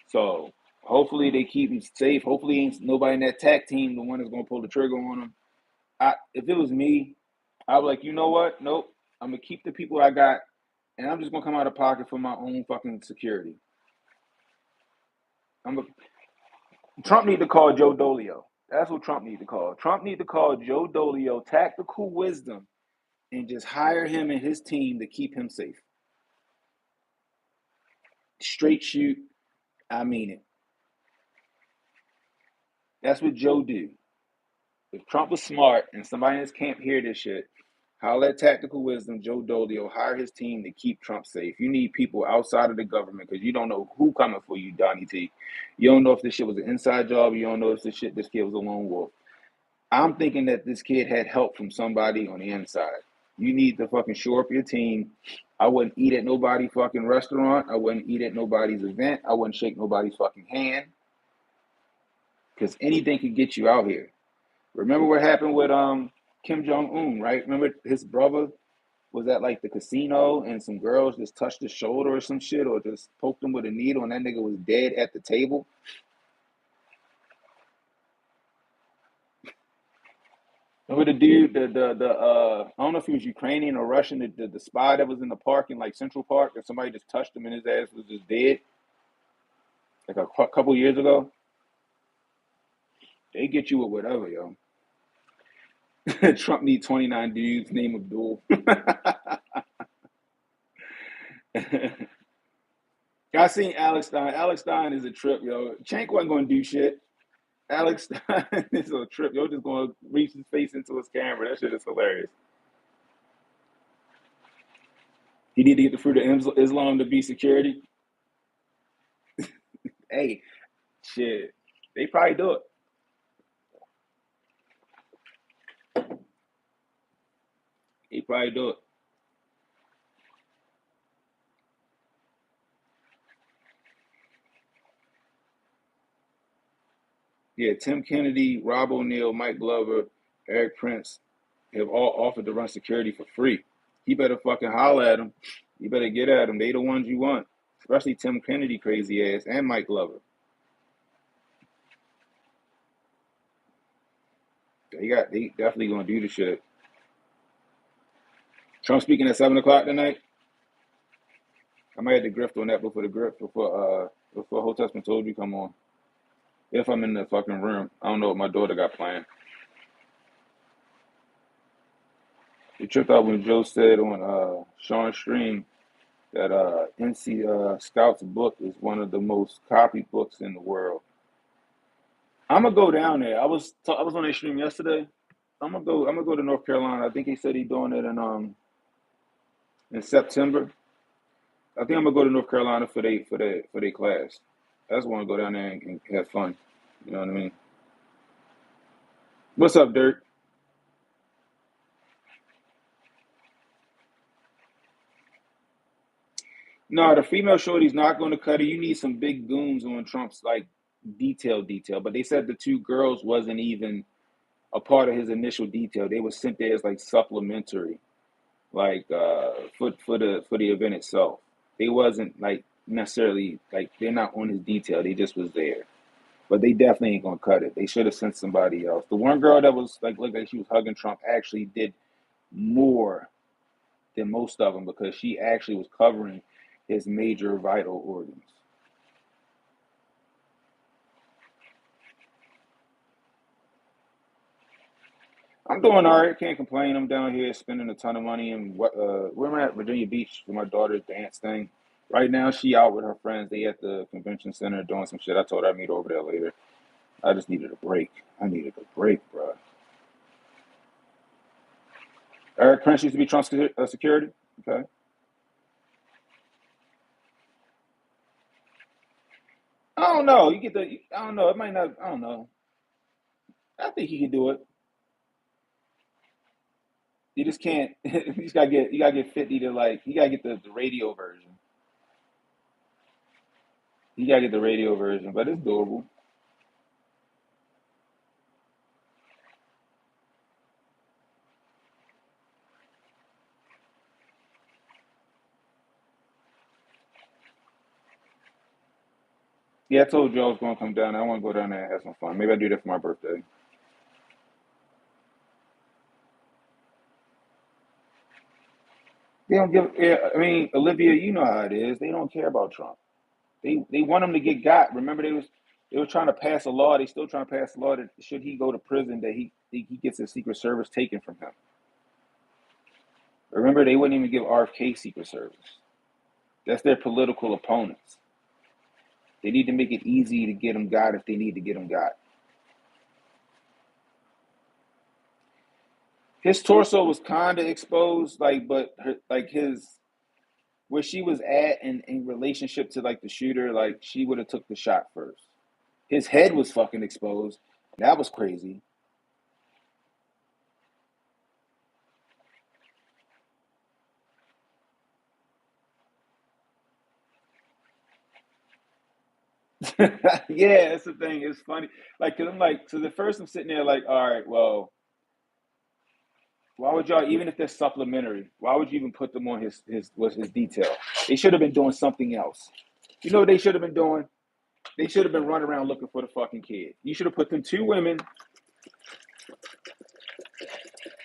So hopefully they keep him safe. Hopefully ain't nobody in that TAC team the one that's going to pull the trigger on him. If it was me, I would like, you know what? Nope. I'm going to keep the people I got, and I'm just going to come out of pocket for my own fucking security. Trump need to call Joe Dolio. That's what Trump need to call. Trump need to call Joe Dolio, tactical wisdom, and just hire him and his team to keep him safe. Straight shoot. I mean it. That's what Joe do. If Trump was smart and somebody in his camp hear this shit, holler at tactical wisdom, Joe Dolio, hire his team to keep Trump safe. You need people outside of the government because you don't know who coming for you, Donnie T. You don't know if this shit was an inside job. You don't know if this kid was a lone wolf. I'm thinking that this kid had help from somebody on the inside. You need to fucking shore up your team. I wouldn't eat at nobody's fucking restaurant. I wouldn't eat at nobody's event. I wouldn't shake nobody's fucking hand. Because anything could get you out here. Remember what happened with Kim Jong-un, right? Remember his brother was at like the casino and some girls just touched his shoulder or some shit or just poked him with a needle and that nigga was dead at the table? Remember the dude, I don't know if he was Ukrainian or Russian, the spy that was in the park in like Central Park, and somebody just touched him and his ass was just dead, like a couple years ago. They get you with whatever, yo. Trump need 29 dudes, name Abdul. I seen Alex Stein. Alex Stein is a trip, yo. Chank wasn't gonna do shit. Alex Stein is a trip. Yo, just gonna reach his face into his camera. That shit is hilarious. He need to get the fruit of Islam to be security. Hey, shit. They probably do it. They probably do it. Yeah, Tim Kennedy, Rob O'Neill, Mike Glover, Eric Prince have all offered to run security for free. You better fucking holler at them. You better get at them. They the ones you want. Especially Tim Kennedy crazy ass and Mike Glover. They definitely gonna do the shit. Trump speaking at 7 o'clock tonight. I might have to grift on that before Whole Testament told you come on. If I'm in the fucking room. I don't know what my daughter got planned. They tripped out when Joe said on Sean Stream that NC Scout's book is one of the most copied books in the world. I'm gonna go down there. I was on their stream yesterday. I'm gonna go to North Carolina. I think he said he's doing it in September. I think I'm gonna go to North Carolina for their class. I just want to go down there and have fun. You know what I mean? What's up, Dirk? No, the female shorty's not going to cut it. You need some big goons on Trump's like detail. But they said the two girls wasn't even a part of his initial detail. They were sent there as like supplementary, like for the event itself. They wasn't like necessarily like they're not on his detail. They just was there. But they definitely ain't gonna cut it. They should have sent somebody else. The one girl that was like looked like she was hugging Trump actually did more than most of them because she actually was covering his major vital organs. I'm doing all right. Can't complain. I'm down here spending a ton of money and where am I at? Virginia Beach for my daughter's dance thing. Right now, she out with her friends. They at the convention center doing some shit. I told her I'd meet over there later. I just needed a break. I needed a break, bro. Eric Prince used to be Trump's security. Okay. I don't know. I don't know. It might not. I don't know. I think he can do it. You just can't. You just gotta get. You gotta get 50 to like. You gotta get the radio version. You gotta get the radio version, but it's doable. Yeah, I told you I was gonna come down. I want to go down there and have some fun. Maybe I'll do that for my birthday. They don't give. Yeah, I mean, Olivia, you know how it is. They don't care about Trump. They want him to get got. Remember, they were trying to pass a law. They still trying to pass a law that should he go to prison, that he gets his Secret Service taken from him. Remember, they wouldn't even give RFK Secret Service. That's their political opponents. They need to make it easy to get him got if they need to get him got. His torso was kind of exposed, like, but like his where she was at in relationship to like the shooter, like she would have took the shot first. His head was fucking exposed. That was crazy. Yeah, that's the thing. It's funny. Like, cause I'm like, so the first I'm sitting there like, all right, well, why would y'all, even if they're supplementary, why would you even put them on his detail? They should have been doing something else. You know what they should have been doing? They should have been running around looking for the fucking kid. You should have put them two women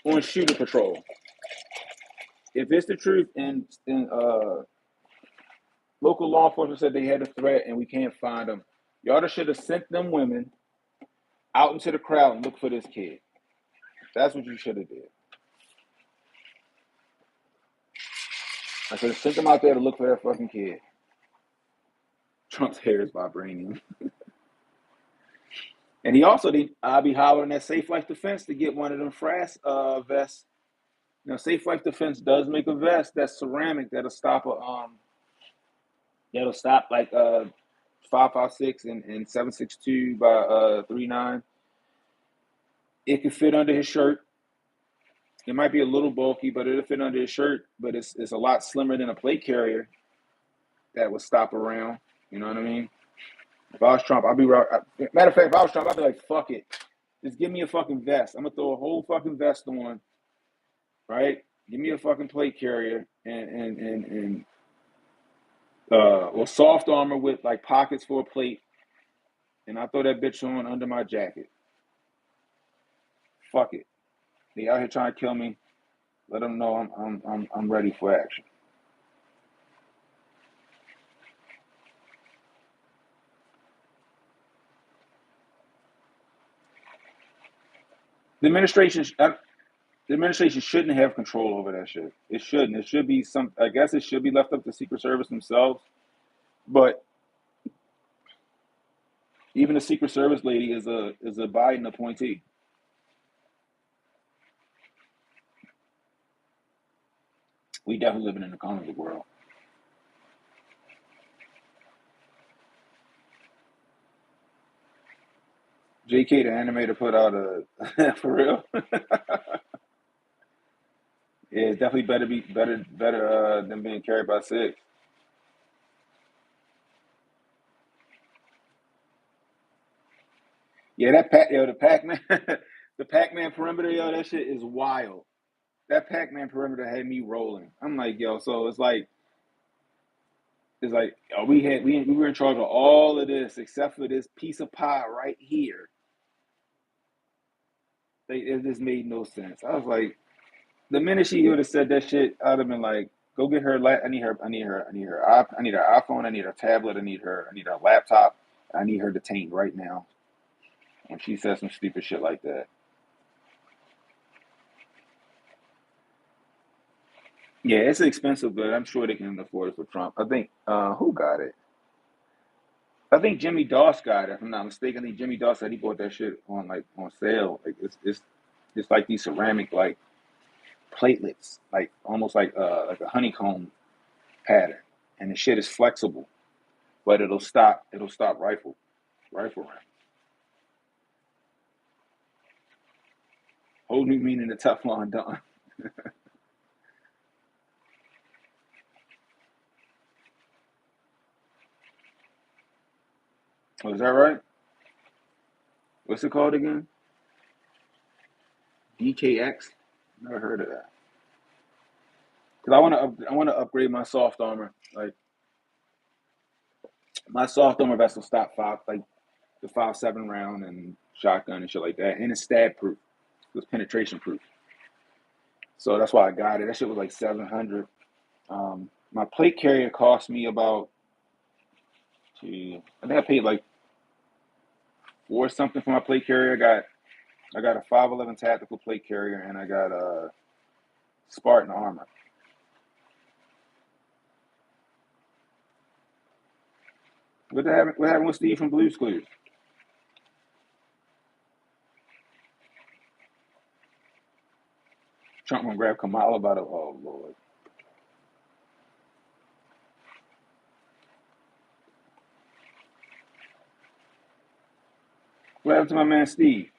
on shooter patrol. If it's the truth and local law enforcement said they had a threat and we can't find them, y'all should have sent them women out into the crowd and look for this kid. That's what you should have did. I should have sent them out there to look for that fucking kid. Trump's hair is vibranium. And he also, I'll be hollering at Safe Life Defense to get one of them frass vests. You know, Safe Life Defense does make a vest that's ceramic that'll stop like 5.56 and 7.62 by 3.9. It can fit under his shirt. It might be a little bulky, but it'll fit under his shirt. But it's a lot slimmer than a plate carrier that would stop around. You know what I mean? If I was Trump, I'd be right. Matter of fact, if I was Trump, I'd be like, fuck it. Just give me a fucking vest. I'm gonna throw a whole fucking vest on, right? Give me a fucking plate carrier and or soft armor with like pockets for a plate, and I throw that bitch on under my jacket. Fuck it. They out here trying to kill me. Let them know I'm ready for action. The administration, the administration shouldn't have control over that shit. It shouldn't. It should be some. I guess it should be left up to Secret Service themselves. But even the Secret Service lady is a Biden appointee. We definitely living in a comic world. JK the animator put out a for real. Yeah, it's definitely better than being carried by six. Yeah, the Pac Man the Pac Man perimeter, yo, that shit is wild. That Pac Man perimeter had me rolling. I'm like, yo, so it's like oh, we were in charge of all of this except for this piece of pie right here. It just made no sense. I was like, the minute she would have said that shit, I'd have been like, go get her. I need her. I need her iPhone. I need her tablet. I need her laptop. I need her detained right now. When she says some stupid shit like that. Yeah, it's expensive, but I'm sure they can afford it for Trump. I think who got it? I think Jimmy Doss got it. If I'm not mistaken, I think Jimmy Doss said he bought that shit on sale. Like it's like these ceramic like platelets, like almost like a honeycomb pattern, and the shit is flexible, but it'll stop rifle rounds. Whole new meaning to Teflon Don. Oh, is that right? What's it called again? DKX. Never heard of that. Cause I want to upgrade my soft armor. Like My soft armor vest will stop like the 5.7 round and shotgun and shit like that, and it's stab proof. It was penetration proof. So that's why I got it. That shit was like 700. My plate carrier cost me about, I think I paid like four something for my plate carrier. I got a 511 tactical plate carrier, and I got a Spartan armor. What happened with Steve from Blue's Clues? Trump gonna grab Kamala by the, oh Lord. What happened to my man Steve?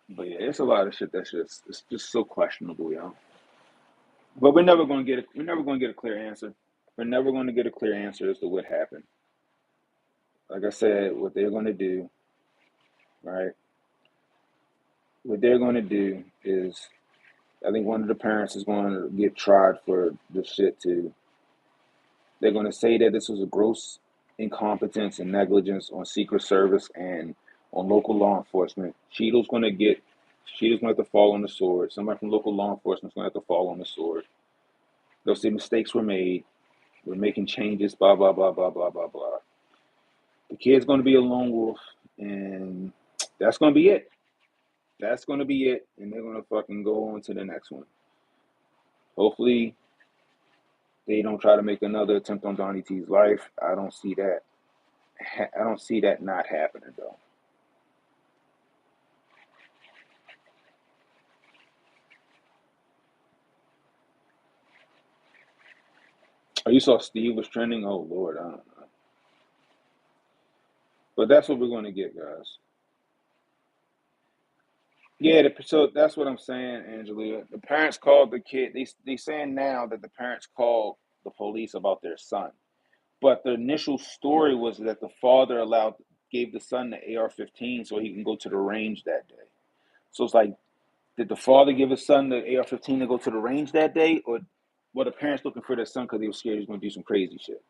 But yeah, it's a lot of shit that's it's just so questionable, y'all. But we're never gonna get a clear answer. We're never gonna get a clear answer as to what happened. Like I said, what they're gonna do, right? What they're gonna do is, I think one of the parents is going to get tried for the shit too. They're going to say that this was a gross incompetence and negligence on Secret Service and on local law enforcement. Cheeto's going to have to fall on the sword. Somebody from local law enforcement is going to have to fall on the sword. They'll say mistakes were made. We're making changes. Blah blah blah blah blah blah blah. The kid's going to be a lone wolf, and that's going to be it. That's going to be it, and they're going to fucking go on to the next one. Hopefully, they don't try to make another attempt on Donnie T's life. I don't see that. I don't see that not happening though. Oh, you saw Steve was trending. Oh Lord, I don't know. But that's what we're going to get, guys. Yeah, so that's what I'm saying, Angelia. The parents called the kid. They saying now that the parents called the police about their son. But the initial story was that the father gave the son the AR-15 so he can go to the range that day. So it's like, did the father give his son the AR-15 to go to the range that day, or were the parents looking for their son because they were scared he was going to do some crazy shit?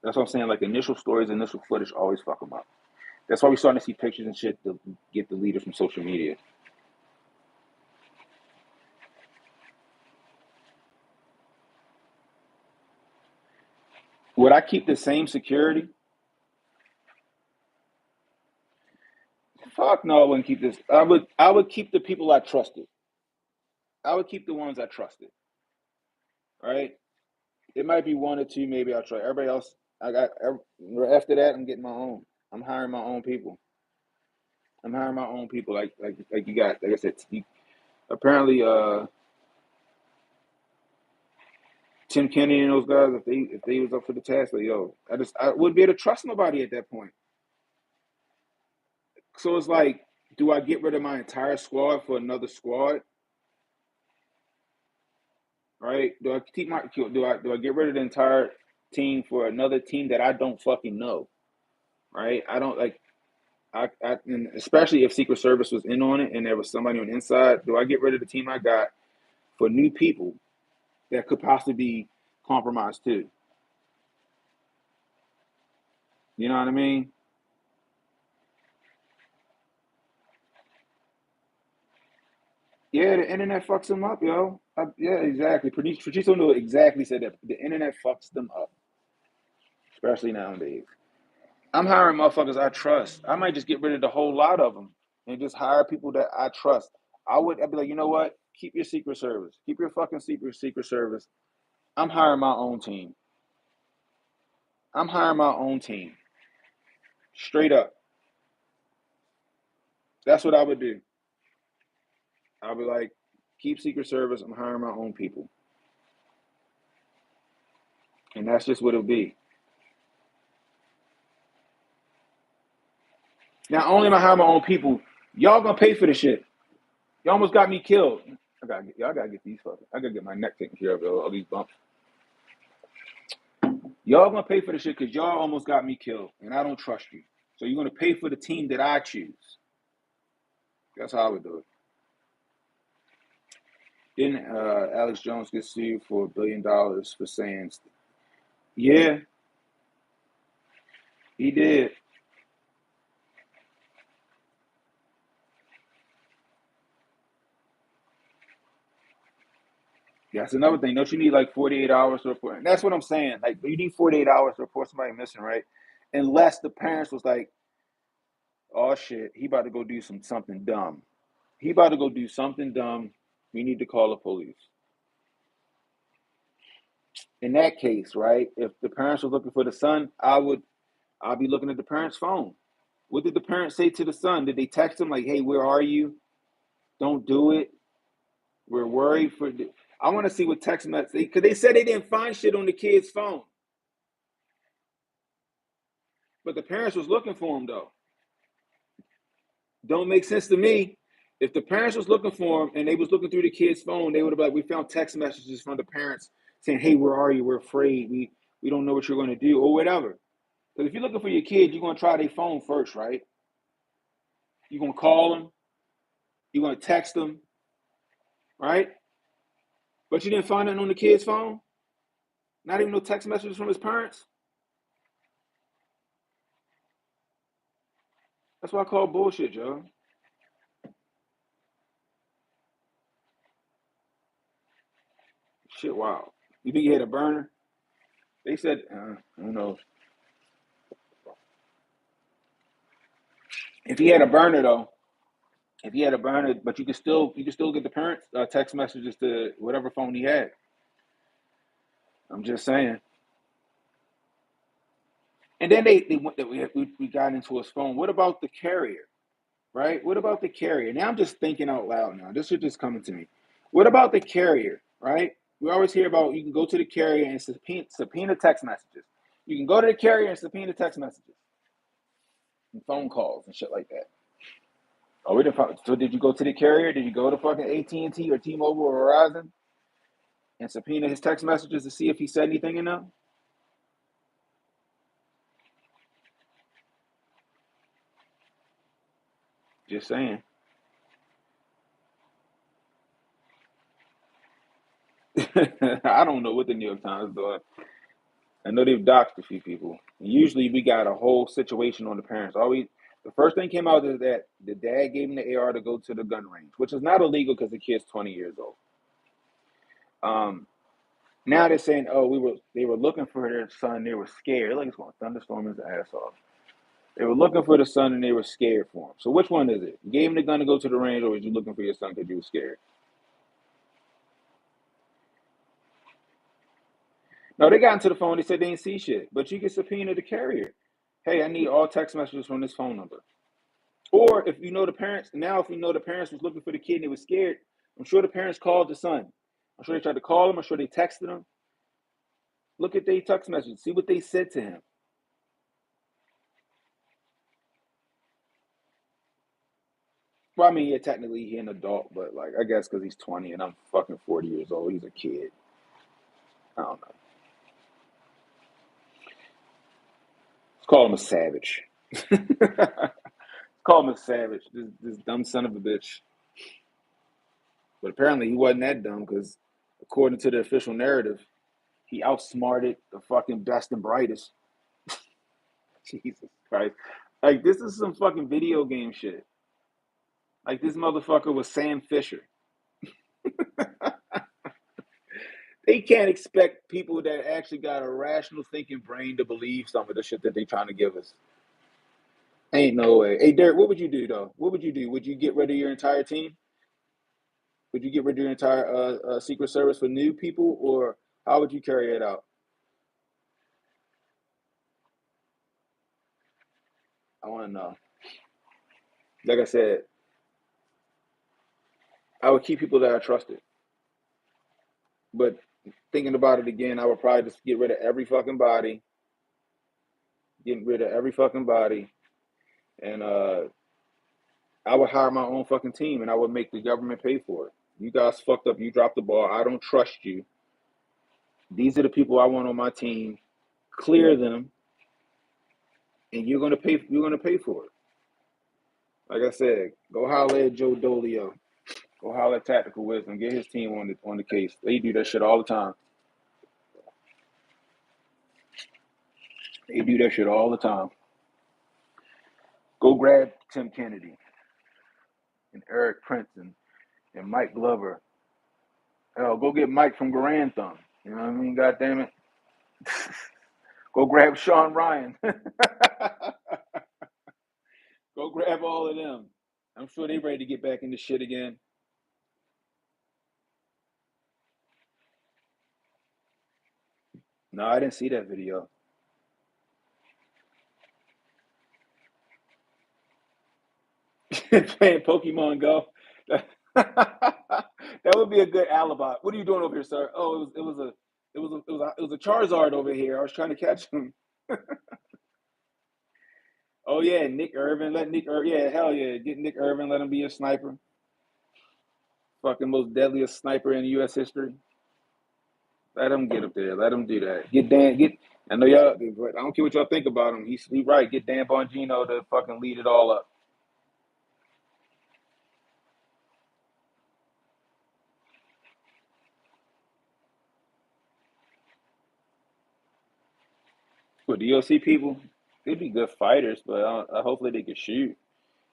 That's what I'm saying. Like, initial stories, initial footage always fuck them up. That's why we're starting to see pictures and shit to get deleted from social media. Would I keep the same security? Fuck no, I wouldn't keep this. I would keep the people I trusted. I would keep the ones I trusted. Right? It might be one or two, maybe I'll try. Everybody else, after that, I'm getting my own. I'm hiring my own people. I'm hiring my own people. Like you got, like I said, apparently Tim Kennedy and those guys, if they was up for the task, like yo, I wouldn't be able to trust nobody at that point. So it's like, do I get rid of my entire squad for another squad? Right? Do I get rid of the entire team for another team that I don't fucking know? Right? I don't like and especially if Secret Service was in on it and there was somebody on the inside. Do I get rid of the team I got for new people that could possibly be compromised too? You know what I mean? Yeah, the internet fucks them up, yo. Yeah, exactly. Patrice O'Neal exactly said that. The internet fucks them up, especially nowadays. I'm hiring motherfuckers I trust. I might just get rid of the whole lot of them and just hire people that I trust. I'd be like, you know what? Keep your Secret Service. Keep your fucking Secret Service. I'm hiring my own team. I'm hiring my own team. Straight up. That's what I would do. I'll be like, keep Secret Service. I'm hiring my own people. And that's just what it'll be. Not only am I hiring my own people, y'all gonna pay for the shit. You almost got me killed. I gotta get these fucking. I gotta get my neck taken care of, all these bumps. Y'all gonna pay for the shit because y'all almost got me killed, and I don't trust you. So you're gonna pay for the team that I choose. That's how I would do it. Didn't Alex Jones get sued for $1 billion for saying, yeah, he did. That's another thing. Don't you need like 48 hours to report? And that's what I'm saying. Like, you need 48 hours to report somebody missing, right? Unless the parents was like, oh shit, he about to go do something dumb. He about to go do something dumb. We need to call the police. In that case, right? If the parents were looking for the son, I'll be looking at the parents' phone. What did the parents say to the son? Did they text him like, "Hey, where are you? Don't do it. We're worried for." I want to see what text message because they said they didn't find shit on the kid's phone, but the parents was looking for him though. Don't make sense to me. If the parents was looking for him and they was looking through the kid's phone, they would have been like, "We found text messages from the parents saying, "Hey, where are you? We're afraid. We don't know what you're going to do or whatever." Because if you're looking for your kid, you're going to try their phone first, right? You're going to call them. You're going to text them, right? But you didn't find nothing on the kid's phone? Not even no text messages from his parents? That's what I call bullshit, Joe. Shit, wow. You think he had a burner? They said, I don't know. If he had a burner, though, if he had a burner, but you can still get the parents text messages to whatever phone he had. I'm just saying. And then they went that we got into his phone. What about the carrier? Right? What about the carrier? Now I'm just thinking out loud now. This is just coming to me. What about the carrier? Right? We always hear about you can go to the carrier and subpoena text messages. You can go to the carrier and subpoena text messages and phone calls and shit like that. Oh, we didn't. So did you go to the carrier? Did you go to fucking AT&T or T-Mobile or Verizon and subpoena his text messages to see if he said anything in them? Just saying. I don't know what the New York Times is doing. I know they've doxed a few people. And usually we got a whole situation on the parents. Always the first thing came out is that the dad gave him the AR to go to the gun range, which is not illegal because the kid's 20 years old. Um, Now they're saying, oh, they were looking for their son. They were scared. Like it's going to thunderstorm his ass off. They were looking for the son and they were scared for him. So which one is it? You gave him the gun to go to the range, or was you looking for your son because you were scared? No, they got into the phone. They said they didn't see shit, but you can subpoena the carrier. Hey, I need all text messages from this phone number. Or if you know the parents, now if you know the parents was looking for the kid and they were scared, I'm sure the parents called the son. I'm sure they tried to call him. I'm sure they texted him. Look at their text messages. See what they said to him. Well, I mean, yeah, technically he's an adult, but like I guess because he's 20 and I'm fucking 40 years old, he's a kid. I don't know. Let's call him a savage. Call him a savage. This dumb son of a bitch. But apparently he wasn't that dumb because according to the official narrative, he outsmarted the fucking best and brightest. Jesus Christ. Like, this is some fucking video game shit. Like, this motherfucker was Sam Fisher. They can't expect people that actually got a rational thinking brain to believe some of the shit that they trying to give us. Ain't no way. Hey, Derek, what would you do, though? What would you do? Would you get rid of your entire team? Would you get rid of your entire Secret Service for new people, or how would you carry it out? I want to know. Like I said, I would keep people that I trusted. But thinking about it again, I would probably just get rid of every fucking body, getting rid of every fucking body, and I would hire my own fucking team, and I would make the government pay for it. You guys fucked up. You dropped the ball. I don't trust you. These are the people I want on my team. Clear them, and you're gonna pay. You're gonna pay for it. Like I said, go holler at Joe Dolio. Go holler at Tactical Wisdom. Get his team on the case. They do that shit all the time. They do that shit all the time. Go grab Tim Kennedy and Eric Prince and Mike Glover. Hell, go get Mike from Grand Thumb. You know what I mean? God damn it. Go grab Sean Ryan. Go grab all of them. I'm sure they're ready to get back into shit again. No, I didn't see that video. Playing Pokemon Go. That would be a good alibi. What are you doing over here, sir? Oh, it was a Charizard over here. I was trying to catch him. Oh yeah, Nick Irvin. Yeah, hell yeah. Get Nick Irvin, let him be a sniper. Fucking most deadliest sniper in US history. Let him get up there. Let him do that. I know y'all, I don't care what y'all think about him. He's right. Get Dan Bongino to fucking lead it all up. With DLC people, they'd be good fighters, but hopefully they can shoot.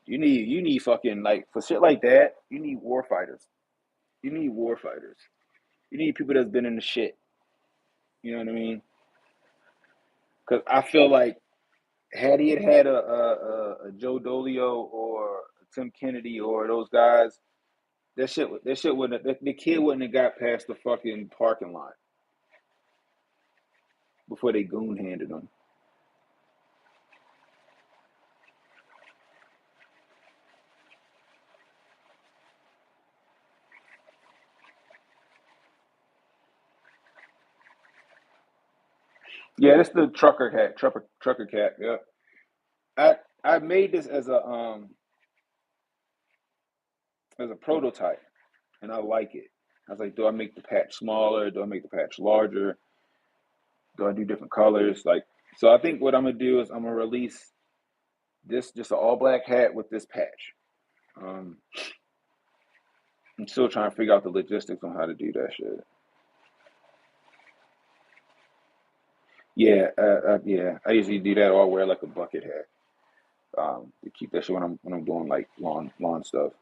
You need fucking, like, for shit like that. You need war fighters. You need war fighters. You need people that's been in the shit. You know what I mean? Because I feel like had he had a Joe Dolio or a Tim Kennedy or those guys, that shit wouldn't the kid wouldn't have got past the fucking parking lot before they goon handed him. Yeah, that's the trucker cat. Yeah, I made this as a prototype, and I like it. I was like, do I make the patch smaller? Do I make the patch larger? Do I do different colors? Like, so I think what I'm gonna do is I'm gonna release this just an all black hat with this patch. Um, I'm still trying to figure out the logistics on how to do that shit. Yeah. I usually do that, or I wear like a bucket hat to keep that shit when I'm doing like lawn stuff.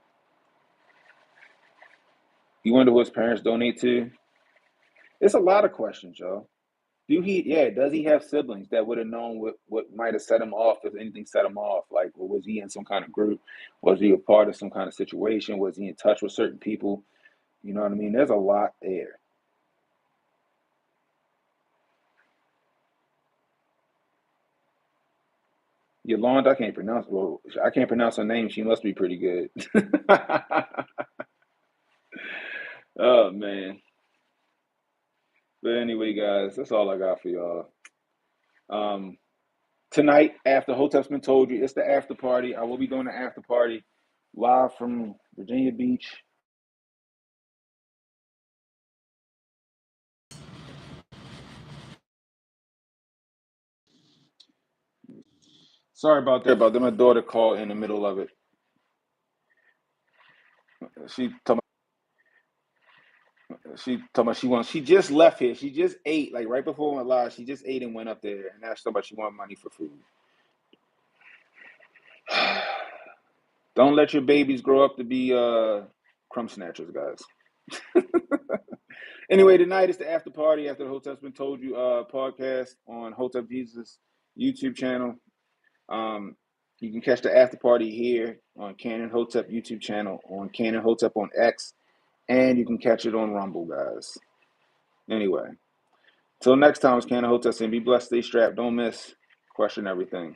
You wonder what his parents donate to? It's a lot of questions, yo. Does he have siblings that would have known what might have set him off if anything set him off? Like, well, was he in some kind of group? Was he a part of some kind of situation? Was he in touch with certain people? You know what I mean? There's a lot there. Yolanda, I can't pronounce. Well, I can't pronounce her name. She must be pretty good. Oh man. But anyway, guys, that's all I got for y'all. Um, Tonight, after Hotep's been told you, it's the after party. I will be doing the after party live from Virginia Beach. Sorry about that. My daughter called in the middle of it. She told she just left here. She just ate, like right before we went live. She just ate and went up there and asked somebody she wanted money for food. Don't let your babies grow up to be crumb snatchers, guys. Anyway, tonight is the after party after the Hotep's Been Told You podcast on Hotep Jesus YouTube channel. You can catch the after party here on Canon Hotep YouTube channel, on Canon Hotep on X, and you can catch it on Rumble, guys. Anyway, till next time, it's Canon Hotep saying be blessed, stay strapped, don't miss, question everything.